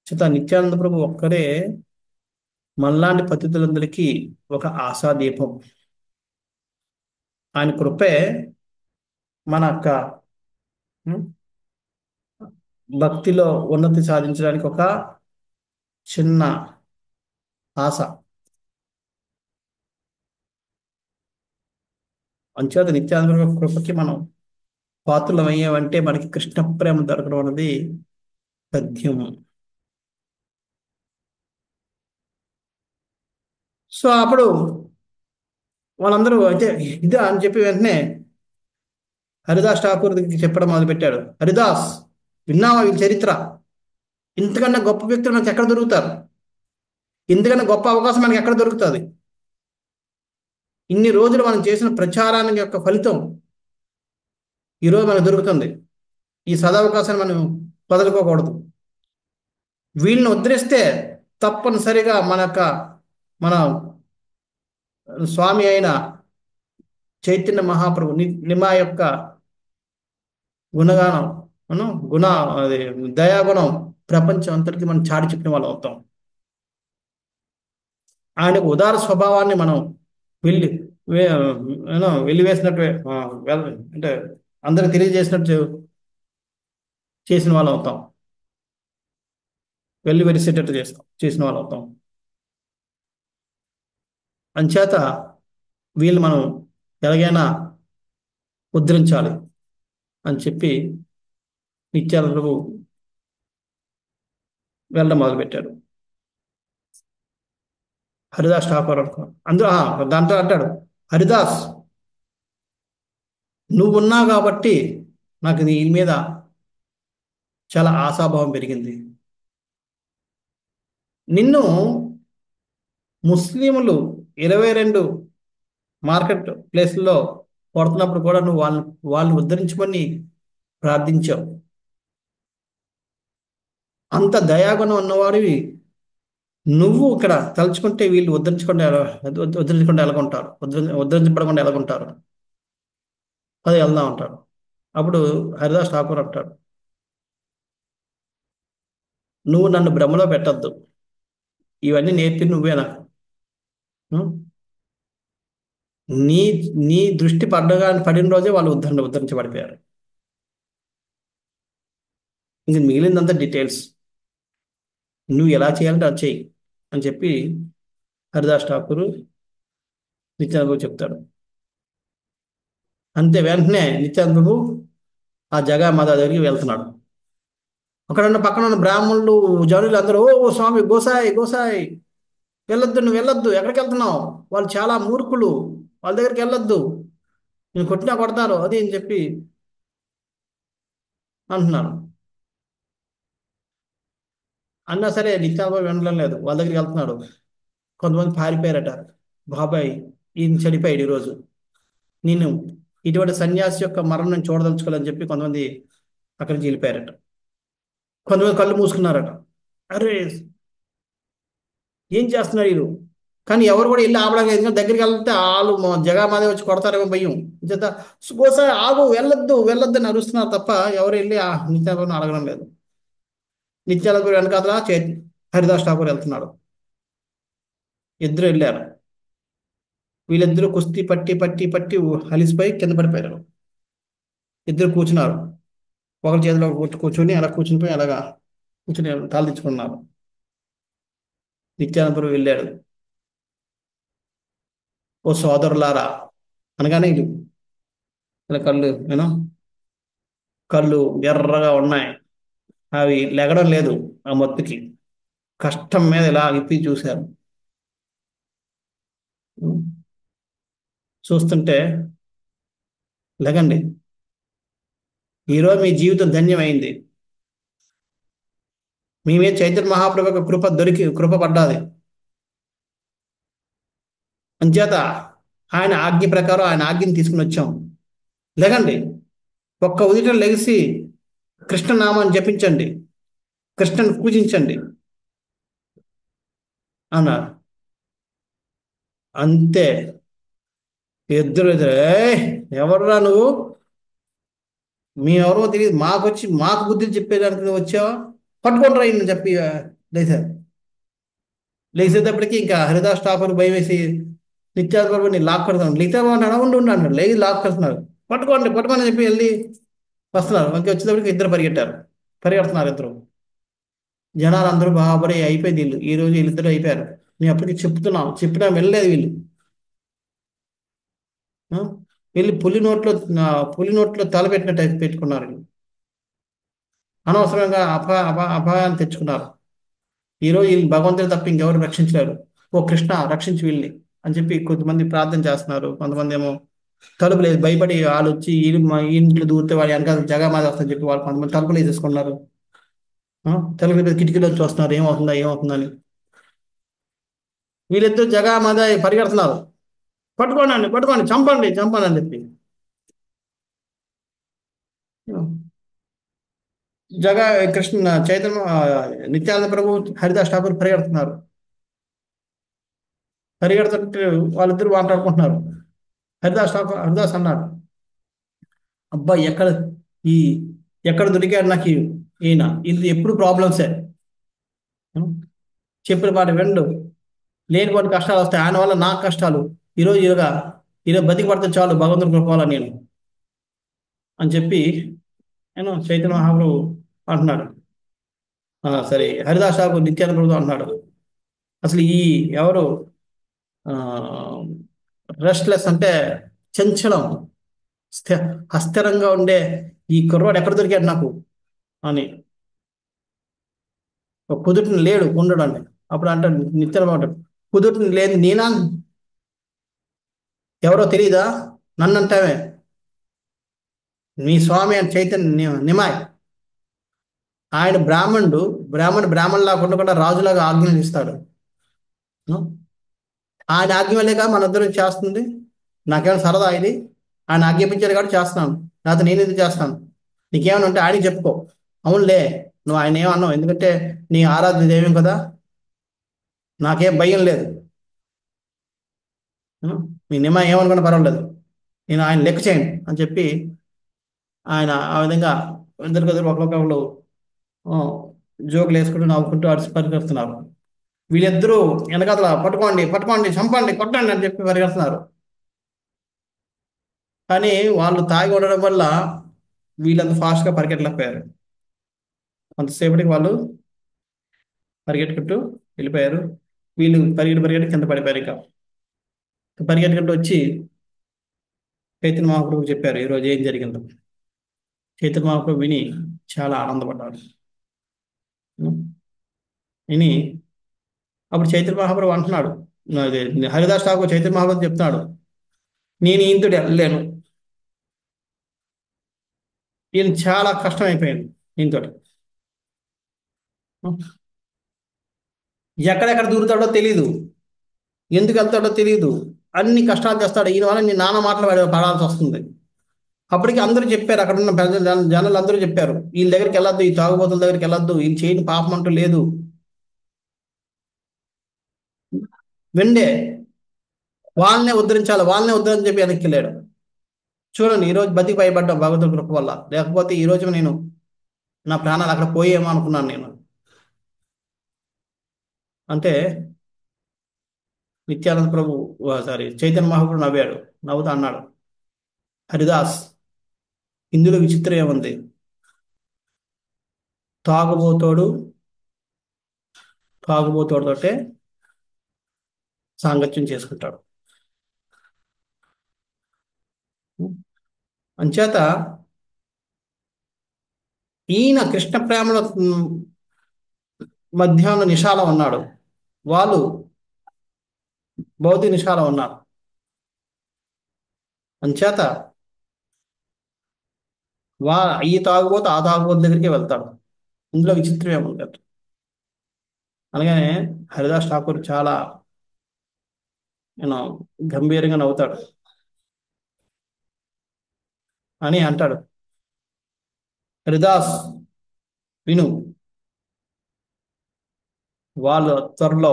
చేత నిత్యానంద ప్రభు ఒక్కరే మనలాంటి పద్ధతులందరికీ ఒక ఆశాదీపం. ఆయన కృపే మన యొక్క ఉం, భక్తిలో ఉన్నతి సాధించడానికి ఒక చిన్న ఆశ. అంచేత నిత్యానంద ప్రభు కృపకి మనం పాత్రలం అయ్యామంటే మనకి కృష్ణ ప్రేమ దొరకడం అనేది తథ్యం. సో అప్పుడు వాళ్ళందరూ అయితే ఇదా అని చెప్పి వెంటనే హరిదాస్ ఠాకూర్ దగ్గరికి చెప్పడం మొదలుపెట్టాడు. హరిదాస్, విన్నావా వీళ్ళ చరిత్ర? ఇంతకన్నా గొప్ప వ్యక్తులు మనకి ఎక్కడ దొరుకుతారు? ఇంతకన్నా గొప్ప అవకాశం మనకి ఎక్కడ దొరుకుతుంది? ఇన్ని రోజులు మనం చేసిన ప్రచారానికి యొక్క ఫలితం ఈరోజు మనకు దొరుకుతుంది. ఈ సదవకాశాన్ని మనం వదులుకోకూడదు. వీళ్ళని ఉద్ధరిస్తే తప్పనిసరిగా మన స్వామి అయిన చైతన్య మహాప్రభు నిమా యొక్క గుణగానం మనం అది దయాగుణం ప్రపంచం అంతటికి మనం చాటి చెప్పిన వాళ్ళు అవుతాం. ఆయనకు ఉదార స్వభావాన్ని మనం వెళ్ళి వెలివేసినట్టు అంటే అందరికి తెలియజేసినట్టు చేసిన వాళ్ళు అవుతాం. వెలివేసేటట్టు చేసిన వాళ్ళు అవుతాం. అంచేత వీళ్ళు మనం ఎలాగైనా ఉద్ధరించాలి అని చెప్పి నిత్యానంద ప్రభు వెళ్ళడం మొదలుపెట్టాడు. హరిదాస్ ఠాకూర్ అనుకో దాంట్లో అంటాడు, హరిదాస్ నువ్వు ఉన్నావు కాబట్టి నాకు నీ మీద చాలా ఆశాభావం పెరిగింది. నిన్ను ముస్లింలు 22 మార్కెట్ ప్లేస్లో కొడుతున్నప్పుడు కూడా నువ్వు వాళ్ళని ఉద్ధరించమని ప్రార్థించావు. అంత దయాగుణం ఉన్నవాడివి నువ్వు ఇక్కడ తలుచుకుంటే వీళ్ళు ఉద్ధరించకుండా ఎలాగుంటారు, ఉద్ధరించబడకుండా ఎలాగుంటారు? అది వెళ్దాం అంటాడు. అప్పుడు హరిదాస్ ఠాకూర్ అంటాడు, నువ్వు నన్ను భ్రమలో పెట్టద్దు, ఇవన్నీ నేర్పి నువ్వే నాకు. ఉం? నీ నీ దృష్టి పడిన రోజే వాళ్ళు ఉద్ధరించబడిపోయారు. ఇంక మిగిలిందంతా డీటెయిల్స్, నువ్వు ఎలా చేయాలంటే అది చెయ్యి అని చెప్పి హరిదాస్ ఠాకూర్ నిత్యానంద ప్రభు చెప్తాడు. అంతే వెంటనే నిత్యానంద ప్రభు ఆ జగమాత దగ్గరికి వెళ్తున్నాడు. అక్కడ పక్కన ఉన్న బ్రాహ్మణులు జనులు అందరూ, ఓ స్వామి గోసాయి గోసాయి, వెళ్ళొద్దు, నువ్వు వెళ్ళొద్దు, ఎక్కడికి వెళ్తున్నావు? వాళ్ళు చాలా మూర్ఖులు, వాళ్ళ దగ్గరికి వెళ్ళొద్దు, నేను కొట్టినా కొడతారు అది అని చెప్పి అంటున్నారు. అన్నా సరే నిత్యానంద వినడం లేదు, వాళ్ళ దగ్గరికి వెళ్తున్నాడు. కొంతమంది పారిపోయారట. బాబాయ్ ఈయన చనిపోయాడు ఈరోజు, నేను ఇటువంటి సన్యాసి యొక్క మరణం చూడదలుచుకోవాలని చెప్పి కొంతమంది అక్కడి నుంచి వెళ్ళిపోయారట. కొంతమంది కళ్ళు మూసుకున్నారట. అరే ఏం చేస్తున్నారు వీళ్ళు? కానీ ఎవరు కూడా వెళ్ళి ఆపడానికి, ఎందుకంటే దగ్గరికి వెళ్తే వాళ్ళు జగమాదే వచ్చి కొడతారేమో భయం చేత గోసాయి ఆగు, వెళ్ళొద్దు వెళ్ళొద్దు అని అరుస్తున్నారు తప్ప ఎవరు వెళ్ళి ఆ నిత్యానంద అడగడం లేదు. నిత్యానంద వెనకాల హరిదాస్ ఠాకూర్ వెళ్తున్నాడు. ఇద్దరు వెళ్ళారు. వీళ్ళిద్దరూ కుస్తీ పట్టి పట్టి పట్టి అలిసిపోయి కింద పడిపోయారు. ఇద్దరు కూర్చున్నారు. ఒకరి చేతిలో కూర్చొని అలా కూర్చునిపోయి అలాగా కూర్చుని కాలు తెచ్చుకున్నారు. నిత్యానందపురం వెళ్ళాడు. ఓ సోదరులారా అనగానే ఇది ఇలా కళ్ళు ఎర్రగా ఉన్నాయి, అవి లెగడం లేదు. ఆ మత్తుకి కష్టం మీద ఇలా ఇప్పి చూశారు. చూస్తుంటే లెగండి, ఈరోజు మీ జీవితం ధన్యమైంది. మీ మీద చైతన్య మహాప్రభు యొక్క కృప పడ్డాది. అంచేత ఆయన ఆజ్ఞ ప్రకారం ఆయన ఆజ్ఞని తీసుకుని వచ్చాం. లెగండి, ఒక్క ఉదిట లెగిసి కృష్ణనామాన్ని జపించండి, కృష్ణను పూజించండి అన్నారు. అంతే. ఇద్దరు ఇద్దరు, ఎవర్రా నువ్వు, మేమెవరో తెలియదు, మాకు బుద్ధులు చెప్పేదానికి నువ్వు వచ్చావా, పట్టుకొని రా ఈయన్ని చెప్పి లేచారు. లేచేటప్పటికి ఇంకా హరిదాస్ ఠాకూర్ భయం వేసి నిత్యానంద ప్రభుని లాక్ పెడతాను. నిత్యానంద అన్నాడు, ఉండు ఉండు అన్నాడు. లేచి లాక్ పెడుతున్నారు. పట్టుకోండి పట్టుకోండి అని చెప్పి వెళ్ళి వస్తున్నారు. ఇంక వచ్చేటప్పటికి ఇద్దరు పరిగెట్టారు. పరిగెడుతున్నారు ఇద్దరు. జనాలు అందరూ బాబరే అయిపోయింది, వీళ్ళు ఈ రోజు వీళ్ళిద్దరు అయిపోయారు. నేను అప్పటికి చెప్పినా వెళ్ళలేదు వీళ్ళు. ఆ? వెళ్ళి పులి నోట్లో తల పెట్టినట్టు పెట్టుకున్నారు వీళ్ళు. అనవసరంగా అపాయాన్ని తెచ్చుకున్నారు. ఈ రోజు వీళ్ళు భగవంతుడు తప్ప ఇంకెవరు రక్షించలేరు. ఓ కృష్ణ రక్షించి వీళ్ళని అని చెప్పి కొంతమంది ప్రార్థన చేస్తున్నారు. కొంతమంది ఏమో తలుపులు భయపడి వాళ్ళు వచ్చి ఈ ఇంట్లో దూరితే వాడు వెనకాల జగమాత వస్తుందని చెప్పి వాళ్ళు కొంతమంది తలుపులు వేసేసుకున్నారు. తలుపు మీద కిటికీలో వచ్చి వస్తున్నారు, ఏమవుతుందని. వీళ్ళిద్దరు జగమాత పరిగెడుతున్నారు. పట్టుకోండి పట్టుకోండి, చంపండి చంపండి అని చెప్పి. జగ కృష్ణ చైతన్య నిత్యానంద ప్రభు హరిదాస్ ఠాకూర్ పరిగెడుతున్నారు. పరిగెడుతుంటే వాళ్ళిద్దరు మాట్లాడుకుంటున్నారు. హరిదాస్ అన్నాడు, అబ్బాయి ఈ ఎక్కడ దొరికాడు నాకు ఈయన, ఇది ఎప్పుడు ప్రాబ్లమ్సే. చెప్పిన మాట వెండు, లేని కొన్ని కష్టాలు వస్తాయి, ఆయన వల్ల నాకు కష్టాలు. ఈరోజు ఈరోజు బతికి పడితే చాలు, భగవంతుని కృపాల నేను అని చెప్పి నేను చైతన్య మహాప్రభు అంటున్నాడు. సరే హరిదాస్ ఠాకూర్ నిత్యానంద ప్రభు అంటున్నాడు, అసలు ఈ ఎవరు రెస్ట్లెస్ అంటే చంచలం, స్థి అస్థిరంగా ఉండే ఈ కుర్రాడు ఎక్కడ దొరికాడు నాకు అని. ఒక కుదుటిని లేడు ఉండడాన్ని. అప్పుడు అంటాడు నిత్యానంద ప్రభు, కుదుటిని లేదు నేనా, ఎవరో తెలియదా, నన్ను అంటావే, మీ స్వామి అని చైతన్య నిమాయ్. ఆయన బ్రాహ్మణులాగా ఉండకుండా రాజులాగా ఆజ్ఞలు ఇస్తాడు. ఆయన ఆజ్ఞ వల్లే కదా మన ఇద్దరం చేస్తుంది. నాకేమైనా సరదా ఇది, ఆయన ఆజ్ఞాపించారు కాబట్టి చేస్తున్నాను, లేకపోతే నేను ఎందుకు చేస్తాను. నీకేమైనా ఉంటే ఆయనకి చెప్పుకో. అవునులే, నువ్వు ఆయన ఏమన్నావు, ఎందుకంటే నీ ఆరాధ్య దైవం కదా, నాకేం భయం లేదు. మీ నిమ్మ ఏమనుకున్నా పర్వాలేదు, నేను ఆయన లెక్క చేయండి అని చెప్పి ఆయన ఆ విధంగా ఇద్దరు ఒకరికొకరు జోకులు వేసుకుంటూ నవ్వుకుంటూ అడిసి పరిగెడుతున్నారు. వీళ్ళిద్దరూ వెనకాతల పట్టుకోండి పట్టుకోండి చంపండి కొట్టండి అని చెప్పి పరిగెడుతున్నారు. కానీ వాళ్ళు తాగి ఉండడం వల్ల వీళ్ళంత ఫాస్ట్గా పరిగెట్టలేకపోయారు. అంతసేపటికి వాళ్ళు పరిగెట్టుకుంటూ వెళ్ళిపోయారు. వీళ్ళు పరిగెట్టి కింద పడిపోయారు. ఇక పరిగెట్టుకుంటూ వచ్చి చైతన్య మహాప్రభుకి చెప్పారు ఈరోజు ఏం జరిగిందో. చైతన్య మహాప్రభు విని చాలా ఆనందపడ్డాడు. విని అప్పుడు చైతన్య మహాప్రభు అంటున్నాడు, అదే హరిదాస్ ఠాకూర్ చైతన్య మహాప్రభు చెప్తున్నాడు, నేను ఈయనతో వెళ్ళలేను, ఈయన చాలా కష్టం అయిపోయింది ఈయనతో. ఎక్కడెక్కడ దూరుతాడో తెలీదు, ఎందుకు వెళ్తాడో తెలియదు, అన్ని కష్టాలు చేస్తాడు. ఈయన వల్ల నేను నానా మాటలు పడాల్సి వస్తుంది. అప్పటికి అందరూ చెప్పారు, అక్కడ ఉన్న ప్రజలు జనాలు అందరూ చెప్పారు, వీళ్ళ దగ్గరికి వెళ్ళొద్దు, ఈ తాగుబోతుల దగ్గరికి వెళ్ళొద్దు, వీళ్ళు చేయని పాపం అంటూ లేదు. వెండే వాళ్ళనే ఉద్ధరించని చెప్పి వెనక్కి వెళ్ళాడు. చూడండి, ఈరోజు బతికి భయపడ్డా భగవంతుడి కృప వల్ల, లేకపోతే ఈ రోజు నేను నా ప్రాణాలు అక్కడ పోయేమో అనుకున్నాను నేను. అంటే నిత్యానంద ప్రభు సారీ చైతన్య మహాప్రభు నవ్వాడు. నవ్వుతా అన్నాడు, హరిదాస్, ఇందులో విచిత్రం ఏముంది, తాగుబోతోడు తాగుబోతోడితోటే సాంగత్యం చేసుకుంటాడు. అంచేత ఈయన కృష్ణ ప్రేమలో మధ్యాహ్నం నిషాలో ఉన్నాడు. వాళ్ళు భౌతిక నిషాలో ఉన్నారు. అంచేత వా ఈ తాగుబోతు ఆ తాగుబోతు దగ్గరికి వెళ్తాడు. ఇందులో విచిత్రం ఏముండదు. అలాగనే హరిదాస్ ఠాకూర్ చాలా నేను గంభీరంగా నవ్వుతాడు అని అంటాడు. హరిదాస్ విను, వాళ్ళు త్వరలో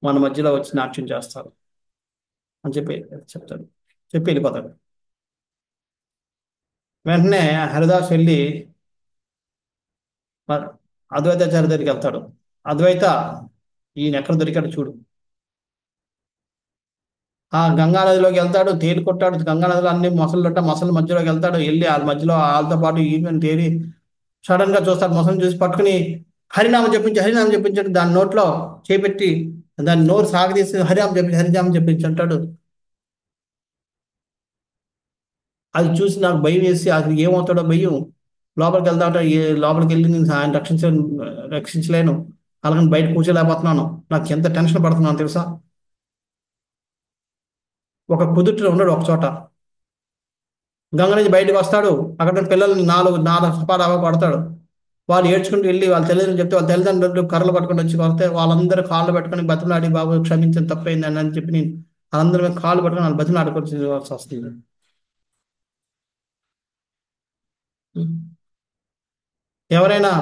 మన మధ్యలో వచ్చి నాట్యం చేస్తారు అని చెప్పి చెప్తాడు. చెప్పి వెళ్ళిపోతాడు. వెంటనే హరిదాస్ వెళ్ళి మ- అద్వైతాచార్య దగ్గరికి వెళ్తాడు. అద్వైత, ఈయన ఎక్కడ దొరికాడు చూడు. ఆ గంగా నదిలోకి వెళ్తాడు, తేలుకొట్టాడు. గంగా నదిలో అన్ని మొసళ్ళు ఉంటా, మొసళ్ళ మధ్యలోకి వెళ్తాడు. వెళ్ళి వాళ్ళ మధ్యలో వాళ్ళతో పాటు ఈయన తేలి సడన్ గా చూస్తాడు. మొసలిని చూసి పట్టుకుని హరినామం చెప్పించి హరినామం చెప్పించాడు. దాని నోట్లో చేపెట్టి దాని నోరు సాగదీసి హరినామం చెప్పించి హరినామం చెప్పించి అంటాడు. అది చూసి నాకు భయం వేసి అది ఏమవుతాడో భయం. లోపలికి వెళ్తా ఉంటా, లోపలికి వెళ్ళి నేను ఆయన రక్షించలేను. అలాగని బయట కూర్చోలేకపోతున్నాను. నాకు ఎంత టెన్షన్ పడుతున్నాను తెలుసా. ఒక కుదుట్లో ఉన్నాడు ఒక చోట. గంగ నుంచి బయటకు వస్తాడు. అక్కడ పిల్లల్ని నాలుగు నాలుగు సపాడాగా కొడతాడు. వాళ్ళు ఏడ్చుకుంటూ వెళ్ళి వాళ్ళ తల్లిదండ్రులు చెప్తే వాళ్ళ తల్లిదండ్రులు కర్రలు పట్టుకొని వచ్చి కొడితే వాళ్ళందరూ కాళ్ళు పెట్టుకొని బతిమలాడి, బాబు క్షమించని తప్పైందని అని చెప్పి నేను వాళ్ళందరి మీద కాళ్ళు పట్టుకొని వాళ్ళు బతిమలాడుకోవాల్సి వస్తుంది. ఎవరైనా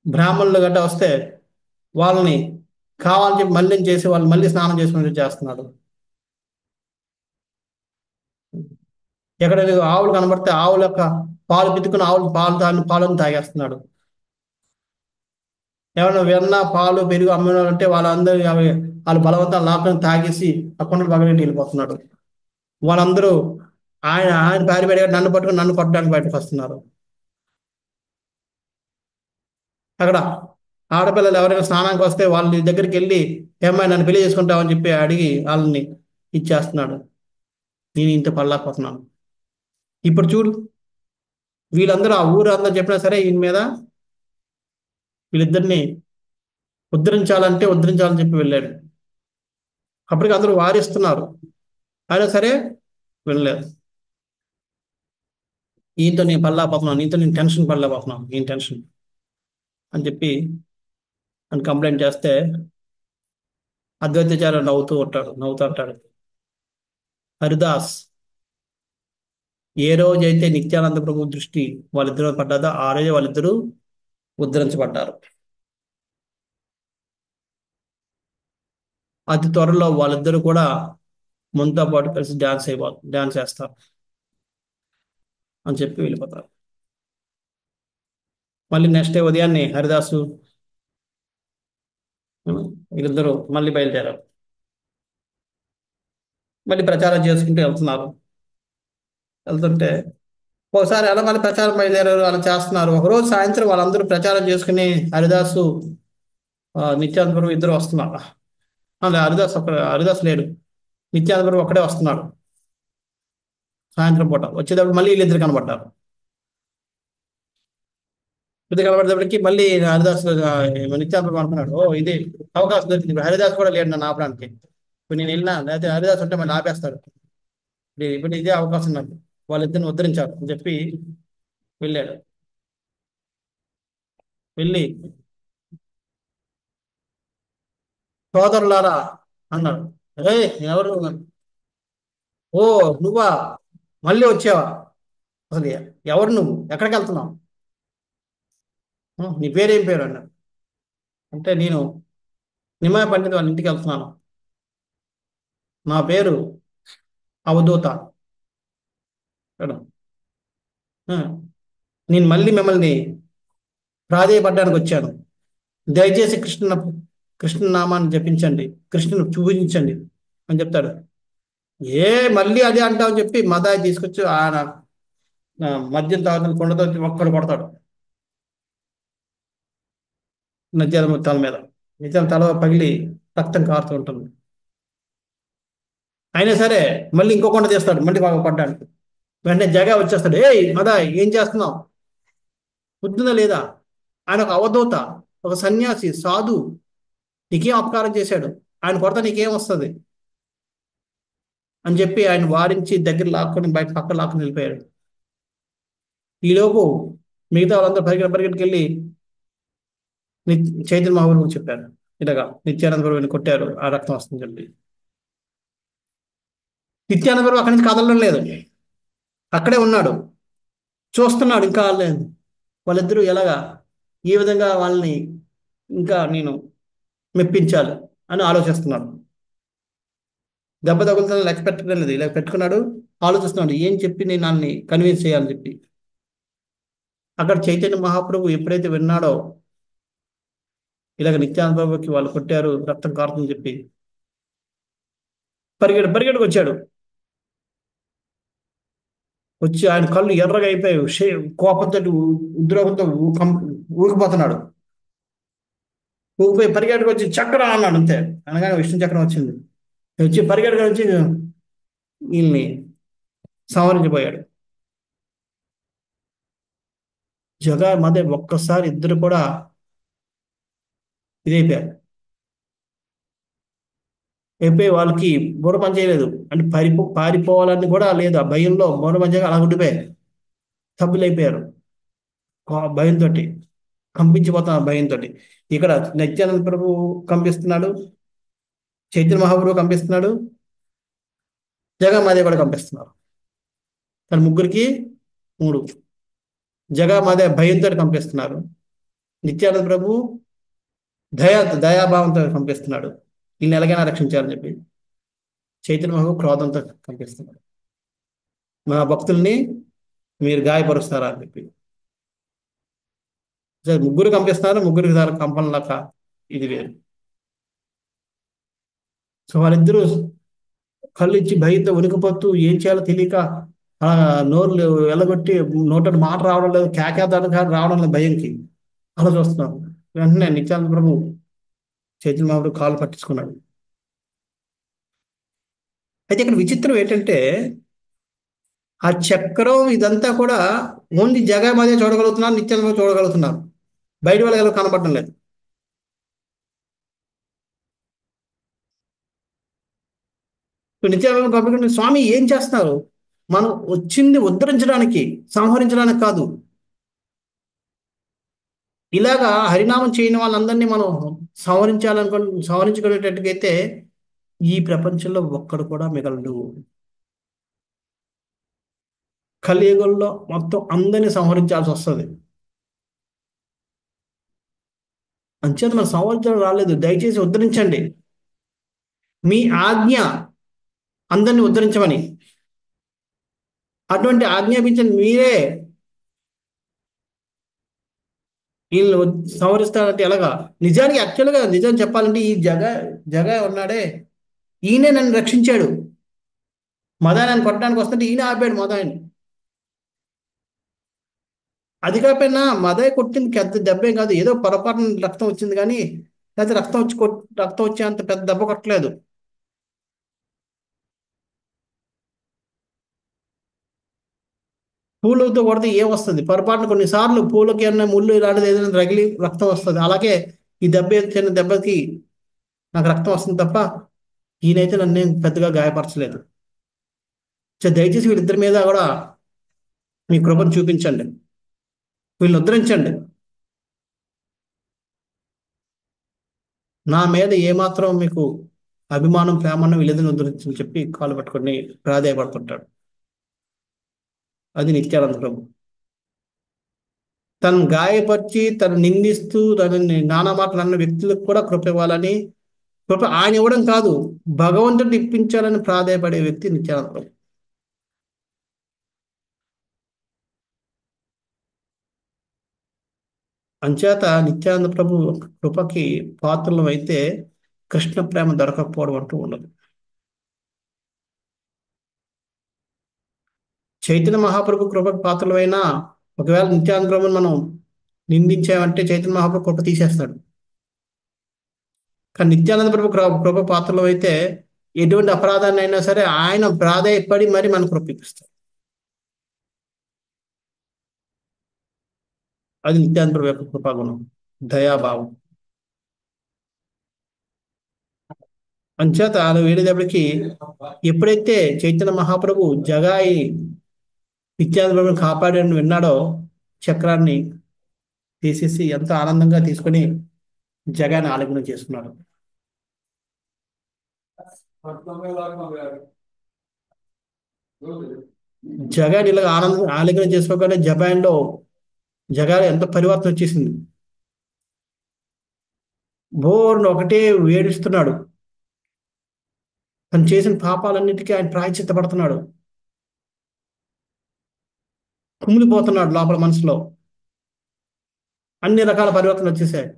బ్రాహ్మణులు గట్ట వస్తే వాళ్ళని కావాలని చెప్పి మళ్ళీ చేసి వాళ్ళు మళ్ళీ స్నానం చేసుకుని చేస్తున్నాడు. ఎక్కడైనా ఆవులు కనబడితే ఆవుల యొక్క పాలు పితుకుని ఆవులు పాలను తాగేస్తున్నాడు. ఎవరైనా వెన్న పాలు పెరుగు అమ్మిన అంటే వాళ్ళందరూ వాళ్ళు బలవంతం లాక్కొని తాగేసి ఆ కొండలు పగలెట్టి వెళ్ళిపోతున్నాడు. వాళ్ళందరూ ఆయన ఆయన పారిపడి నన్ను పట్టుకుని నన్ను కొట్టడానికి బయటకు వస్తున్నారు. అక్కడ ఆడపిల్లలు ఎవరైనా స్నానానికి వస్తే వాళ్ళ దగ్గరికి వెళ్ళి ఏమైనా నన్ను పెళ్లి చేసుకుంటామని చెప్పి అడిగి వాళ్ళని ఇచ్చేస్తున్నాడు. నేను ఇంత పడలేకపోతున్నాను. ఇప్పుడు చూడు, వీళ్ళందరూ ఆ ఊరు అందరూ చెప్పినా సరే ఈయన మీద వీళ్ళిద్దరిని ఉద్ధరించాలంటే ఉద్ధరించాలని చెప్పి వెళ్ళాడు. అప్పటికి అందరూ వారిస్తున్నారు. అయినా సరే వెళ్ళలేదు. ఈయనతో నేను పడలేకపోతున్నాను, ఈయనతో నేను టెన్షన్ పడలేకపోతున్నాను, ఈయన టెన్షన్ అని చెప్పి అని కంప్లైంట్ చేస్తే అద్వైతాచార్య నవ్వుతూ అంటాడు, హరిదాస్, ఏ రోజైతే నిత్యానంద ప్రభు దృష్టి వాళ్ళిద్దరూ పడ్డదో ఆ రోజే వాళ్ళిద్దరూ ఉద్ధరించబడ్డారు. అతి త్వరలో వాళ్ళిద్దరూ కూడా మనతో పాటు కలిసి డాన్స్ చేస్తారు అని చెప్పి వెళ్ళిపోతారు. మళ్ళీ నెక్స్ట్ డే ఉదయాన్నే హరిదాసు వీళ్ళిద్దరూ మళ్ళీ బయలుదేరారు. మళ్ళీ ప్రచారం చేసుకుంటూ వెళ్తున్నారు. వెళ్తుంటే ఒకసారి అలా మళ్ళీ ప్రచారం బయలుదేరారు, అలా చేస్తున్నారు. ఒకరోజు సాయంత్రం వాళ్ళందరూ ప్రచారం చేసుకుని హరిదాసు నిత్యానందపురం ఇద్దరు వస్తున్నారు. హరిదాస్ లేడు, నిత్యానందపురం ఒక్కడే వస్తున్నాడు. సాయంత్రం పూట వచ్చేటప్పుడు మళ్ళీ వీళ్ళిద్దరు కనబడ్డారు. ఇద్దరు కనబడేటప్పటికి మళ్ళీ హరిదాస్ నిత్యానందపురం అనుకున్నాడు, ఓ ఇది అవకాశం దొరికింది. ఇప్పుడు హరిదాస్ కూడా లేడు నన్ను ఆపడానికి. ఇప్పుడు నేను వెళ్ళినా లేకపోతే హరిదాస్ ఉంటే మళ్ళీ ఆపేస్తాడు. ఇప్పుడు ఇదే అవకాశం నాకు, వాళ్ళిద్దరిని ఉద్ధరించారు అని చెప్పి వెళ్ళాడు. వెళ్ళి సోదరులారా అన్నాడు. ఏ ఎవరు? ఓ నువ్వా, మళ్ళీ వచ్చావా? అసలు ఎవరు నువ్వు, ఎక్కడికి వెళ్తున్నావు? నీ పేరేం పేరు అన్నాడు. అంటే నేను నిమయ పండిత్ వాళ్ళ ఇంటికి వెళ్తున్నాను, నా పేరు అవధూత మేడం. ఆ, నేను మళ్ళీ మిమ్మల్ని ప్రాధేయపడడానికి వచ్చాను. దయచేసి కృష్ణ నామాన్ని జపించండి, కృష్ణుని చూపించండి అని చెప్తాడు. ఏ మళ్ళీ అదే అంటావని చెప్పి మదాయి తీసుకొచ్చి ఆయన మద్యం తాగుతున్న కొండతో ఒక్కడు కొడతాడు నిత్యానంద తల మీద. నిత్యానంద తల పగిలి రక్తం కారుతూ ఉంటుంది. అయినా సరే మళ్ళీ ఇంకో కొండ తీస్తాడు మళ్ళీ బాగా పడ్డానికి. వెంటనే జగా వచ్చేస్తాడు, ఏయ్ మదాయ్ ఏం చేస్తున్నావు, బుద్ధిందా లేదా? ఆయన ఒక అవధూత, ఒక సన్యాసి, సాధు, నీకేం అపకారం చేశాడు, ఆయన కొరత నీకేం వస్తుంది అని చెప్పి ఆయన వారించి దగ్గర లాక్కొని బయట పక్క లాక్కొని వెళ్ళిపోయాడు. ఈలోపు మిగతా వాళ్ళందరూ పరిగెట్టుకెళ్ళి చైతన్య మహాప్రభువు చెప్పారు, ఇలాగా నిత్యానంద ప్రభుని కొట్టారు, ఆ రక్తం వస్తుంది చెప్పి. నిత్యానంద ప్రభు అక్కడి నుంచి కదలడం లేదు, అక్కడే ఉన్నాడు, చూస్తున్నాడు. ఇంకా వాళ్ళిద్దరూ ఎలాగా, ఏ విధంగా వాళ్ళని ఇంకా నేను మెప్పించాలి అని ఆలోచిస్తున్నాడు. దెబ్బ తగులుతున్న లెక్క పెట్టడం లేదు, ఇలా పెట్టుకున్నాడు, ఆలోచిస్తున్నాడు ఏం చెప్పి నేను దాన్ని కన్విన్స్ చేయాలని చెప్పి. అక్కడ చైతన్య మహాప్రభు ఎప్పుడైతే విన్నాడో ఇలాగ నిత్యానంద ప్రభుకి వాళ్ళు కొట్టారు, రక్తం కారుతుందని చెప్పి, పరిగెడుకు వచ్చాడు. వచ్చి ఆయన కళ్ళు ఎర్రగా అయిపోయి కోపంతో, ఉద్రేకంతో ఊగిపోతున్నాడు. ఊగిపోయి పరిగెట్టుకు వచ్చి చక్రం అన్నాడు, అంతే. అనగానే విష్ణు చక్రం వచ్చింది. వచ్చి పరిగెట్టుకు వచ్చి వీళ్ళని సంహరించిపోయాడు. జగా మదే ఒక్కసారి ఇద్దరు కూడా ఇదైపోయారు. అయిపోయి వాళ్ళకి బుర్ర పని చేయలేదు, అంటే పారిపోవాలని కూడా లేదు, ఆ భయంలో బుర్ర పని చేయక అలా ఉండిపోయారు, సభ్యులైపోయారు భయంతో, కంపించిపోతున్నారు భయంతో. ఇక్కడ నిత్యానంద ప్రభు కంపిస్తున్నాడు, చైతన్య మహాప్రభు కంపిస్తున్నాడు, జగమాదే కూడా కంపిస్తున్నారు. తన ముగ్గురికి మూడు. జగమాదే భయంతో కంపిస్తున్నారు, నిత్యానంద ప్రభు దయాభావంతో కంపిస్తున్నాడు, ఈయన ఎలాగైనా రక్షించాలని చెప్పి. చైతన్య మహాప్రభు క్రోధంతో కంపిస్తున్నాడు, మా భక్తుల్ని మీరు గాయపరుస్తారా అని చెప్పి. ముగ్గురు కంపిస్తున్నారు, ముగ్గురికి దాని కంపనలాక ఇది వేరు. సో వాళ్ళిద్దరూ కళ్ళు ఇచ్చి భయంతో వణికిపోతూ ఏం చేయాలో తెలియక ఆ నోరు వెళ్ళగొట్టి నోట మాట రావడం లేదు, కేకేదానికి రావడం లేదు భయంకి, అలా చూస్తున్నారు. వెంటనే నిత్యానంద ప్రభు చైతన్య మహాప్రభు కాళ్ళు పట్టించుకున్నాడు. అయితే ఇక్కడ విచిత్రం ఏంటంటే ఆ చక్రం ఇదంతా కూడా ఓన్లీ జగమాదే చూడగలుగుతున్నారు, నిత్యానంద ప్రభు చూడగలుగుతున్నారు, బయట వాళ్ళకి ఎలా కనపడడం లేదు. నిత్యానంద ప్రభు స్వామి ఏం చేస్తున్నారు, మనం వచ్చింది ఉద్ధరించడానికి, సంహరించడానికి కాదు. ఇలాగా హరినామం చేయని వాళ్ళందరినీ మనం సంహరించుకునేటట్టుగైతే ఈ ప్రపంచంలో ఒక్కడు కూడా మిగలడు. కలియుగంలో మొత్తం అందరినీ సంహరించాల్సి వస్తుంది. అంచేత మనం సంహరించడం రాలేదు, దయచేసి ఉద్ధరించండి, మీ ఆజ్ఞ అందరినీ ఉద్ధరించమని. అటువంటి ఆజ్ఞాపించండి మీరే వీళ్ళు సంహరిస్తారంటే ఎలాగా. నిజానికి యాక్చువల్గా నిజం చెప్పాలంటే ఈ జగ ఉన్నాడే, ఈయనే నన్ను రక్షించాడు. మదాన్ని కొట్టడానికి వస్తుంటే ఈయన ఆపాడు మదాన్ని. అది కాకపోయినా మదయ్య కొట్టింది పెద్ద దెబ్బే కాదు, ఏదో పొరపాటున రక్తం వచ్చింది కానీ, లేకపోతే రక్తం వచ్చే అంత పెద్ద దెబ్బ కొట్టలేదు. పూలతో కొడితే ఏం వస్తుంది, పొరపాటున కొన్నిసార్లు పూలకి ఏమన్నా ముళ్ళు ఇలాంటిది ఏదైనా రగిలి రక్తం వస్తుంది. అలాగే ఈ దెబ్బ చిన్న దెబ్బకి నాకు రక్తం వస్తుంది తప్ప ఈయనైతే నన్ను పెద్దగా గాయపరచలేదు. దయచేసి వీళ్ళిద్దరి మీద కూడా మీ కృపను చూపించండి, వీళ్ళని ఉద్ధరించండి. నా మీద ఏమాత్రం మీకు అభిమానం, ప్రేమను వీళ్ళిద్దరిని ఉద్ధరించని చెప్పి కాలు పట్టుకొని ప్రాధేయపడుతుంటాడు. అది నిత్యానంద ప్రభు. తను గాయపరిచి తను నిందిస్తూ తనని నానా మాటలు అన్న వ్యక్తులకు కూడా కృప ఇవ్వాలని, కృప ఆయన ఇవ్వడం కాదు, భగవంతుడిని ఇప్పించాలని ప్రాధేయపడే వ్యక్తి నిత్యానంద ప్రభు. అంచేత నిత్యానంద ప్రభు కృపకి పాత్రలు అయితే కృష్ణ ప్రేమ దొరకకపోవడం అంటూ ఉండదు. చైతన్య మహాప్రభు కృపకి పాత్రలైనా ఒకవేళ నిత్యానంద ప్రభుని మనం నిందించామంటే చైతన్య మహాప్రభు కృప తీసేస్తాడు. కానీ నిత్యానంద ప్రభు కృప పాత్రలు అయితే ఎటువంటి అపరాధాన్ని అయినా సరే ఆయన ప్రాధేయపడి మరి మనకు కృప ఇప్పిస్తాడు. అది నిత్యానంద యొక్క కృపాగుణం, దయాభావం. అంచేత అలా వెళ్ళేటప్పటికి ఎప్పుడైతే చైతన్య మహాప్రభు జగాయి నిత్యానంద ప్రభుని కాపాడని విన్నాడో, చక్రాన్ని తీసేసి ఎంతో ఆనందంగా తీసుకొని జగాన్ని ఆలింగనం చేసుకున్నాడు. జగాన్ని ఇలా ఆలింగనం చేసుకోగానే జపాన్లో జగాలో ఎంత పరివర్తన వచ్చేసింది. బోర్ను ఒకటే వేడిస్తున్నాడు. తను చేసిన పాపాలన్నిటికీ ఆయన ప్రాయశ్చిత్తపడుతున్నాడు. కుమిలిపోతున్నాడు లోపల మనసులో. అన్ని రకాల పరివర్తనలు వచ్చేసాయి.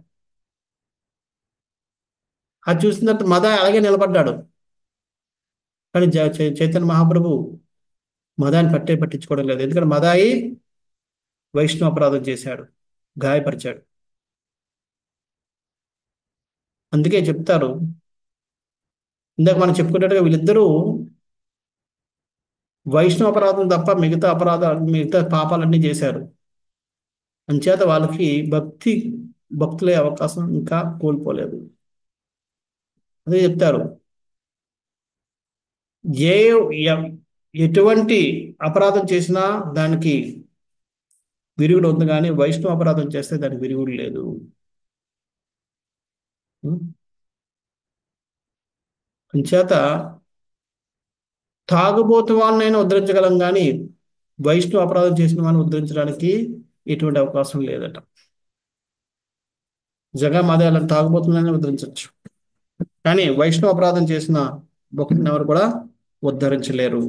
అది చూసిన తర్వాత మద అలాగే నిలబడ్డాడు. కానీ చైతన్య మహాప్రభు మదాన్ని పట్టించుకోవడం లేదు. ఎందుకంటే మదాయి వైష్ణవ అపరాధం చేశాడు, గాయపరిచాడు. అందుకే చెప్తారు, ఇందాక మనం చెప్పుకున్నట్టుగా వీళ్ళిద్దరూ వైష్ణవ అపరాధం తప్ప మిగతా పాపాలన్నీ చేశారు. అంచేత వాళ్ళకి భక్తులే అవకాశం ఇంకా కోల్పోలేదు. అదే చెప్తారు, ఏ ఎ- ఎటువంటి అపరాధం చేసినా దానికి విరుగుడు ఉంది, కానీ వైష్ణవ అపరాధం చేస్తే దానికి విరుగుడు లేదు. ఉం? అంచేత తాగుబోతు వాళ్ళనైనా ఉద్ధరించగలం, కానీ వైష్ణవ అపరాధం చేసిన వాళ్ళని ఉద్ధరించడానికి ఎటువంటి అవకాశం లేదట. జగమాదేవాలను తాగుబోతులైనా ఉద్ధరించవచ్చు, కానీ వైష్ణవ అపరాధం చేసిన భక్తుని ఎవరు కూడా ఉద్ధరించలేరు.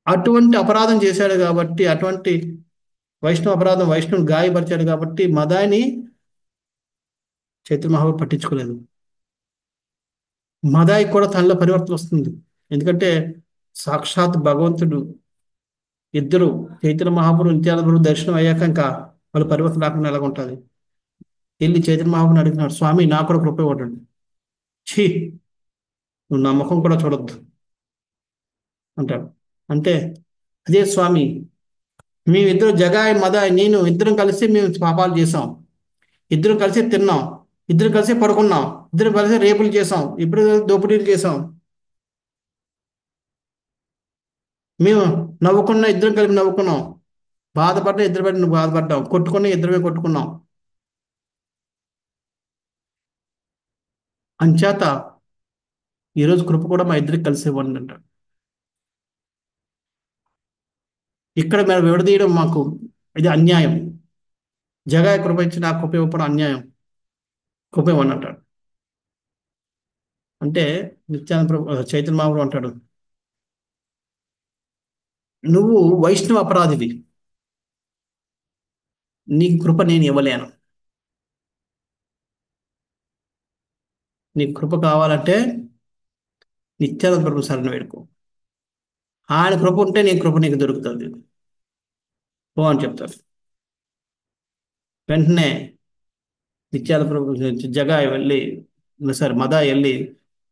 అటువంటి అపరాధం చేశాడు కాబట్టి, అటువంటి వైష్ణవ అపరాధం వైష్ణవుని గాయపరిచాడు కాబట్టి మదాయిని చైతన్య మహాప్రభు పట్టించుకోలేదు. మదాయి కూడా తనలో పరివర్తన వస్తుంది. ఎందుకంటే సాక్షాత్ భగవంతుడు ఇద్దరు, చైతన్య మహాప్రభు నిత్యానంద ప్రభు దర్శనం అయ్యాక ఇంకా వాళ్ళు పరివర్తన లేకుండా ఎలాగ ఉంటుంది. వెళ్ళి చైతన్య మహాప్రభుని అడిగినాడు, స్వామి నాకు కూడా కృప ఇవ్వండి. ఛీ, నువ్వు నా ముఖం కూడా చూడొద్దు అంటాడు. అంటే అదే స్వామి, మేమిద్దరు జగాయి మదాయి నేను ఇద్దరం కలిసి మేము పాపాలు చేసాం, ఇద్దరం కలిసి తిన్నాం, ఇద్దరం కలిసి పడుకున్నాం, ఇద్దరం కలిసి రేపులు చేసాం, ఇద్దరు దోపిడీలు చేసాం, మేము నవ్వుకున్నా ఇద్దరం కలిపి నవ్వుకున్నాం, బాధపడ్డా ఇద్దరు పడి నువ్వు బాధపడ్డాం, కొట్టుకున్నా ఇద్దరమే కొట్టుకున్నాం. అంచేత ఈరోజు కృప కూడా మా ఇద్దరికి కలిసి ఇవ్వండి అంటాడు. ఇక్కడ మేము విడదీయడం మాకు ఇది అన్యాయం. జగాయ కృప ఇచ్చి నాకు కృప ఇవ్వడం అన్యాయం, కృప ఇవ్వండి అంటాడు. అంటే నిత్యానంద ప్రభు చైతన్య మహాప్రభు అంటాడు, నువ్వు వైష్ణవ అపరాధివి, నీకు కృప నేను ఇవ్వలేను. నీకు కృప కావాలంటే నిత్యానంద ప్రభు శరణ వేడుకో. ఆయన కృప ఉంటే నీ కృప నీకు దొరుకుతుంది ఓ అని చెప్తారు. వెంటనే నిత్యానంద ప్రభు జగా వెళ్ళి, సారీ మద వెళ్ళి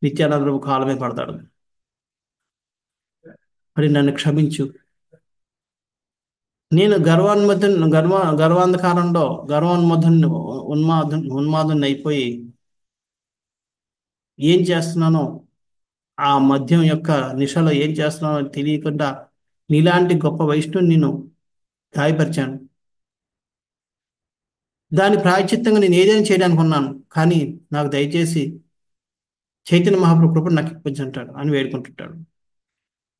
నిత్యానంద ప్రభు కాళ్ళ మీద పడతాడు. మరి నన్ను క్షమించు, నేను గర్వాంధకారంలో ఉన్మాదుని అయిపోయి ఏం చేస్తున్నానో, ఆ మద్యం యొక్క నిశలో ఏం చేస్తున్నానో తెలియకుండా నీలాంటి గొప్ప వైష్ణవుని నేను గాయపరిచాను. దాని ప్రాయశ్చిత్తంగా నేను ఏదైనా చేయడానికి ఉన్నాను, కానీ నాకు దయచేసి చైతన్య మహాప్రభు కృపను నాకు ఇప్పించంటాడు అని వేడుకుంటుంటాడు.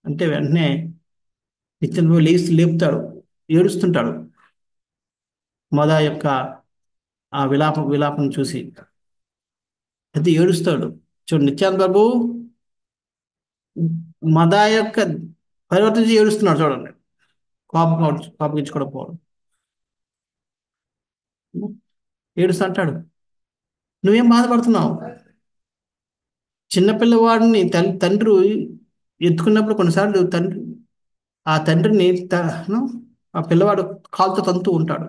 అంటే వెంటనే నిత్యానంద లేపుతాడు, ఏడుస్తుంటాడు మద యొక్క ఆ విలాపం చూసి. అయితే ఏడుస్తాడు. చూడు నిత్యానంద బాబు మద యొక్క పరివర్తన చేసి ఏడుస్తున్నాడు చూడండి, కోపగించుకోవడం పోవడం. ఏడుస్తూ అంటాడు, నువ్వేం బాధపడుతున్నావు? చిన్నపిల్లవాడిని తండ్రి ఎత్తుకున్నప్పుడు కొన్నిసార్లు ఆ తండ్రిని ఆ పిల్లవాడు కాలుతో తంతూ ఉంటాడు.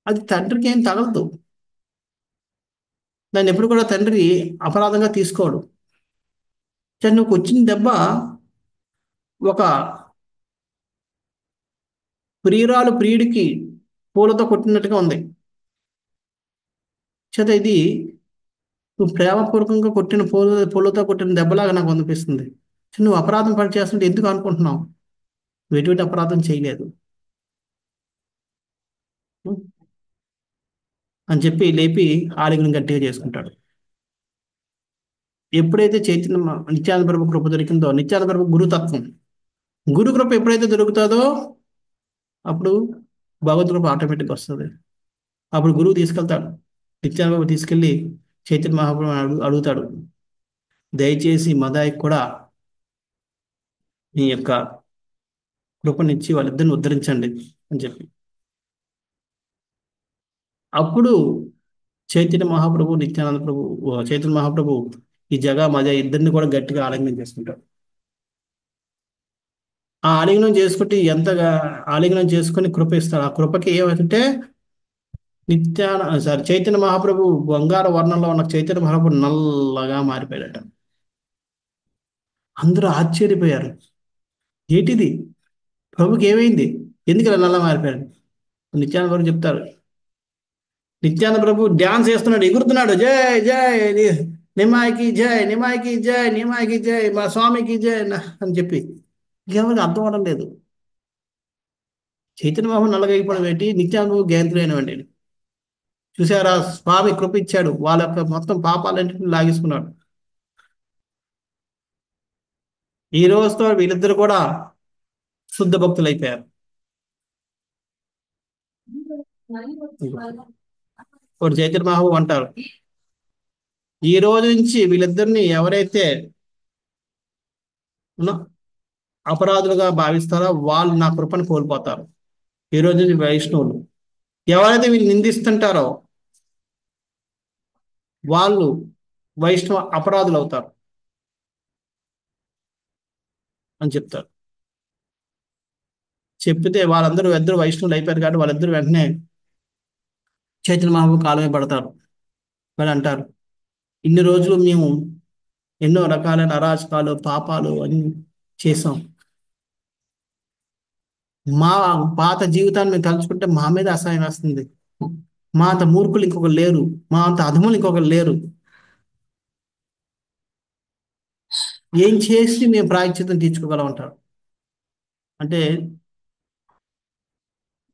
అది తండ్రికి ఏం తగలదు, దాన్ని ఎప్పుడు కూడా తండ్రి అపరాధంగా తీసుకోడు. నువ్వు వచ్చిన దెబ్బ ఒక ప్రియురాలు ప్రియుడికి పూలతో కొట్టినట్టుగా ఉంది. చేత ఇది నువ్వు ప్రేమపూర్వకంగా కొట్టిన పూలతో కొట్టిన దెబ్బలాగా నాకు అనిపిస్తుంది. నువ్వు అపరాధం పని చేస్తుంటే ఎందుకు అనుకుంటున్నావు? నువ్వు ఎటువంటి అపరాధం చేయలేదు అని చెప్పి లేపి ఆలింగనం గట్టిగా చేసుకుంటాడు. ఎప్పుడైతే చైతన్య నిత్యానంద ప్రభు కృప దొరికిందో, నిత్యానంద ప్రభు గురుతత్వం, గురు కృప ఎప్పుడైతే దొరుకుతుందో అప్పుడు భగవద్ కృప ఆటోమేటిక్గా వస్తుంది. అప్పుడు గురువు తీసుకెళ్తాడు. నిత్యానంద ప్రభు తీసుకెళ్ళి చైతన్య మహాప్రభు అడుగుతాడు, దయచేసి మదాయికి కూడా మీ యొక్క కృపనిచ్చి వాళ్ళిద్దరిని ఉద్ధరించండి అని చెప్పి. అప్పుడు చైతన్య మహాప్రభు, నిత్యానంద ప్రభు, చైతన్య మహాప్రభు ఈ జగా మజా ఇద్దరిని కూడా గట్టిగా ఆలింగనం చేసుకుంటాడు. ఆ ఆలింగనం చేసుకుంటే ఎంతగా ఆలింగనం చేసుకుని కృప ఇస్తాడు. ఆ కృపకి ఏమంటే సారీ చైతన్య మహాప్రభు బంగారు వర్ణంలో ఉన్న చైతన్య మహాప్రభు నల్లగా మారిపోయాడట. అందరూ ఆశ్చర్యపోయారు. ఏంటిది, ప్రభుకి ఏమైంది, ఎందుకు ఇలా నల్ల మారిపోయాడు? నిత్యానంద ప్రభు చెప్తారు, నిత్యానంద ప్రభు డ్యాన్స్ చేస్తున్నాడు, ఎగురుతున్నాడు, జై జై నిమాయికి జై, నిమాయికి జై, నిమాయికి జై, మా స్వామికి జై అని చెప్పి. ఎవరికి అర్థం అవడం లేదు. చైతన్య మహాప్రభు నల్లగా అయిపోవడం ఏంటి, నిత్యానంద ప్రభు జయంతులైనవండి. చూసారా, స్వామి కృప ఇచ్చాడు, వాళ్ళ యొక్క మొత్తం పాపాలన్నింటినీ లాగేసుకున్నాడు. ఈ రోజుతో వీళ్ళిద్దరు కూడా శుద్ధ భక్తులు అయిపోయారు. ఒకటి చైతన్య మహాప్రభు అంటారు, ఈ రోజు నుంచి వీళ్ళిద్దరిని ఎవరైతే అపరాధులుగా భావిస్తారో వాళ్ళు నా కృపను కోల్పోతారు. ఈ రోజు నుంచి వైష్ణవులు ఎవరైతే వీళ్ళు నిందిస్తుంటారో వాళ్ళు వైష్ణవ అపరాధులు అవుతారు అని చెప్తారు. చెప్తే వాళ్ళందరూ ఇద్దరు వైష్ణవులు అయిపోయారు కాబట్టి వాళ్ళిద్దరు వెంటనే చైతన్య మహాప్రభు కాలమే పడతారు. వాళ్ళు అంటారు, ఇన్ని రోజులు మేము ఎన్నో రకాలైన అరాచకాలు పాపాలు అన్ని చేసాం. మా పాత జీవితాన్ని మేము తలుచుకుంటే మా మీద అసహ్యం వేస్తుంది. మా అంత మూర్ఖులు ఇంకొకరు లేరు, మా అంత అధములు ఇంకొకరు లేరు. ఏం చేసి మేము ప్రాయశ్చిత్తం తీర్చుకోగలం అంటారు. అంటే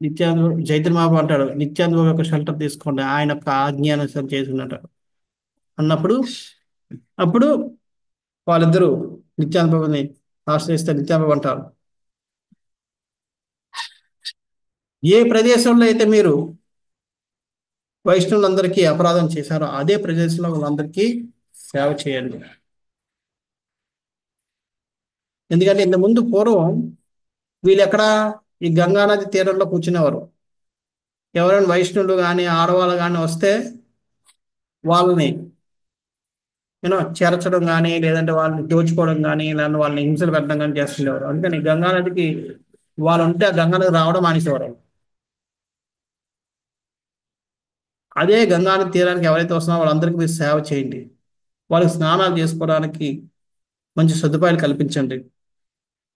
నిత్యానంద చైతన్య మహాప్రభు అంటాడు, నిత్యానంద బాబు యొక్క షెల్టర్ తీసుకోండి, ఆయన యొక్క ఆజ్ఞానుసారం చేసుకున్నట్టారు అన్నప్పుడు అప్పుడు వాళ్ళిద్దరూ నిత్యానంద బాబుని ఆశ్రయిస్తే నిత్యానంద బాబు అంటారు, ఏ ప్రదేశంలో అయితే మీరు వైష్ణవులందరికీ అపరాధం చేశారో అదే ప్రదేశంలో వాళ్ళందరికీ సేవ చేయండి. ఎందుకంటే ఇంత ముందు పూర్వం వీళ్ళు ఎక్కడ ఈ గంగానది తీరంలో కూర్చునేవారు. ఎవరైనా వైష్ణవులు కానీ ఆడవాళ్ళు కానీ వస్తే వాళ్ళని చేర్చడం కానీ లేదంటే వాళ్ళని దోచుకోవడం కానీ లేదంటే వాళ్ళని హింసలు పెట్టడం కానీ చేస్తుండేవారు. అందుకని గంగానదికి వాళ్ళు ఉంటే ఆ గంగానది రావడం మానేసేవారు. అదే గంగానది తీరానికి ఎవరైతే వస్తున్నారో వాళ్ళందరికీ మీరు సేవ చేయండి, వాళ్ళకి స్నానాలు చేసుకోవడానికి మంచి సదుపాయాలు కల్పించండి,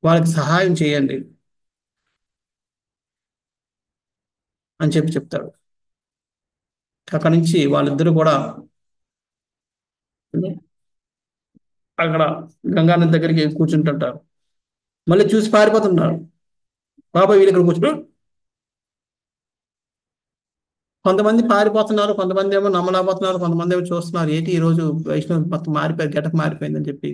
వాళ్ళకి సహాయం చేయండి అని చెప్పి చెప్తాడు. అక్కడి నుంచి వాళ్ళిద్దరూ కూడా అక్కడ గంగానది దగ్గరికి కూర్చుంటుంటారు. మళ్ళీ చూసి పారిపోతుంటారు, బాబాయ్ వీళ్ళు ఇక్కడ కూర్చుంటారు. కొంతమంది పారిపోతున్నారు, కొంతమంది ఏమో నమ్మలేకపోతున్నారు, కొంతమంది ఏమో చూస్తున్నారు, ఏంటి ఈ రోజు వైష్ణవ్ మొత్తం మారిపోయి గెటప్ మారిపోయిందని చెప్పి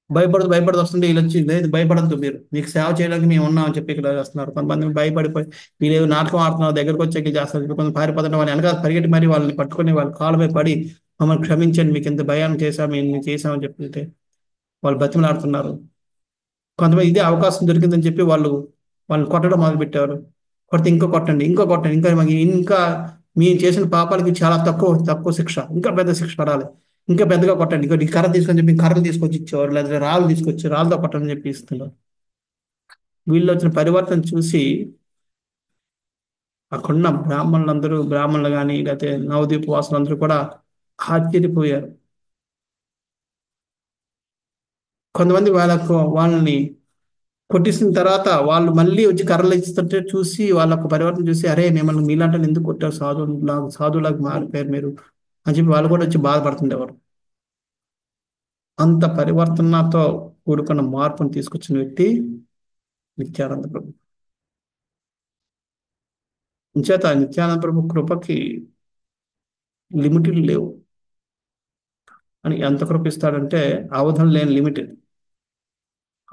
భయపడుతూ వస్తుంటే వీళ్ళు వచ్చి, లేదు భయపడద్దు, మీరు మీకు సేవ చేయడానికి మేము ఉన్నామని చెప్పి ఇక్కడ చేస్తున్నారు. కొంతమంది భయపడిపోయి వీళ్ళు నాటకం ఆడుతున్నారు, దగ్గరకు వచ్చి చేస్తారు. కొంచెం పారిపోతుంటే వాళ్ళు వెనకాల పరిగెట్టి మరి వాళ్ళని పట్టుకొని వాళ్ళ కాళ్ళపై పడి మమ్మల్ని క్షమించండి, మీకు ఇంత భయాన్ని చేశాము, ఇన్ని చేశామని చెప్తే వాళ్ళు బతిమలాడుతున్నారు. కొంతమంది ఇదే అవకాశం దొరికిందని చెప్పి వాళ్ళని కొట్టడం మొదలుపెట్టారు. కొడితే ఇంకో కొట్టండి, ఇంకో కొట్టండి, ఇంకా మీరు చేసిన పాపాలకి చాలా తక్కువ తక్కువ శిక్ష, ఇంకా పెద్ద శిక్ష పడాలి, ఇంకా పెద్దగా కొట్టండి, ఇంకో ఈ కర్ర తీసుకొని చెప్పి కర్రలు తీసుకొచ్చి ఇచ్చేవారు, లేదా రాళ్ళు తీసుకొచ్చి రాళ్ళతో కొట్టని చెప్పి ఇస్తున్నారు. వీళ్ళు వచ్చిన పరివర్తన చూసి అక్కడున్న బ్రాహ్మణులు కానీ లేకపోతే నవదీప్ వాసులందరూ కూడా ఆశ్చర్యపోయారు. కొంతమంది వాళ్ళని కొట్టేసిన తర్వాత వాళ్ళు మళ్ళీ వచ్చి కర్రలు ఇస్తుంటే చూసి వాళ్ళ ఒక పరివర్తన చూసి, అరే మిమ్మల్ని మీలాంటి వాళ్ళు ఎందుకు కొట్టారు, సాధువులాగా మారిపోయారు మీరు అని చెప్పి వాళ్ళు కూడా వచ్చి బాధపడుతుండేవారు. అంత పరివర్తనతో కూడుకున్న మార్పును తీసుకొచ్చిన వ్యక్తి నిత్యానంద ప్రభు. ఇంచేత నిత్యానంద ప్రభు కృపకి లిమిటెడ్ లేవు. అని ఎంత కృప ఇస్తాడంటే అవధులు లేని లిమిటెడ్,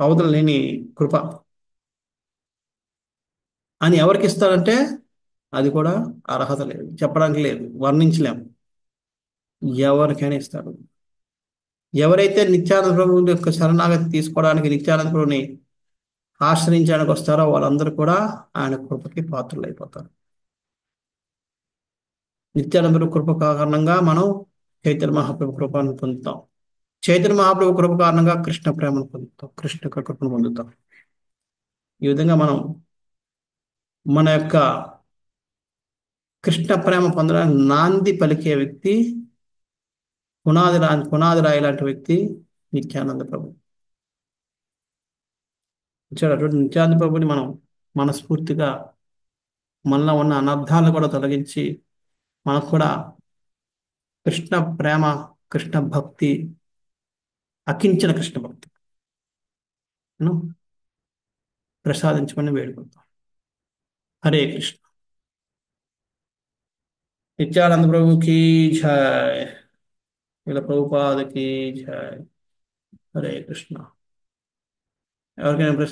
అవధులు లేని కృప. అని ఎవరికి ఇస్తాడంటే అది కూడా అర్హత లేదు, చెప్పడానికి లేదు, వర్ణించలేము. ఎవరికైనా ఇస్తాడు. ఎవరైతే నిత్యానంద ప్రభు యొక్క శరణాగతి తీసుకోవడానికి, నిత్యానంద ప్రభుని ఆశ్రయించడానికి వస్తారో వాళ్ళందరూ కూడా ఆయన కృపకి పాత్రలు అయిపోతారు. నిత్యానంద ప్రభు కృప కారణంగా మనం చైతన్య మహాప్రభు కృపను పొందుతాం. చైతన్య మహాప్రభు కృప కారణంగా కృష్ణ ప్రేమను పొందుతాం, కృష్ణ యొక్క కృపను పొందుతాం. ఈ విధంగా మనం మన యొక్క కృష్ణ ప్రేమ పొందడానికి నాంది పలికే వ్యక్తి, పునాది రాయి లాంటి వ్యక్తి నిత్యానంద ప్రభు. అటువంటి నిత్యానంద ప్రభుని మనం మనస్ఫూర్తిగా మనలో ఉన్న అనర్థాలను కూడా తొలగించి మనకు కూడా కృష్ణ ప్రేమ, కృష్ణ భక్తి, అకించిన కృష్ణ భక్తి ప్రసాదించమని వేడుకుంటాం. హరే కృష్ణ. నిత్యానంద ప్రభుకి జయ. ఇలా ప్రభుపాదకి జయ. హరే కృష్ణ. ఎవరికైనా ప్రశ్న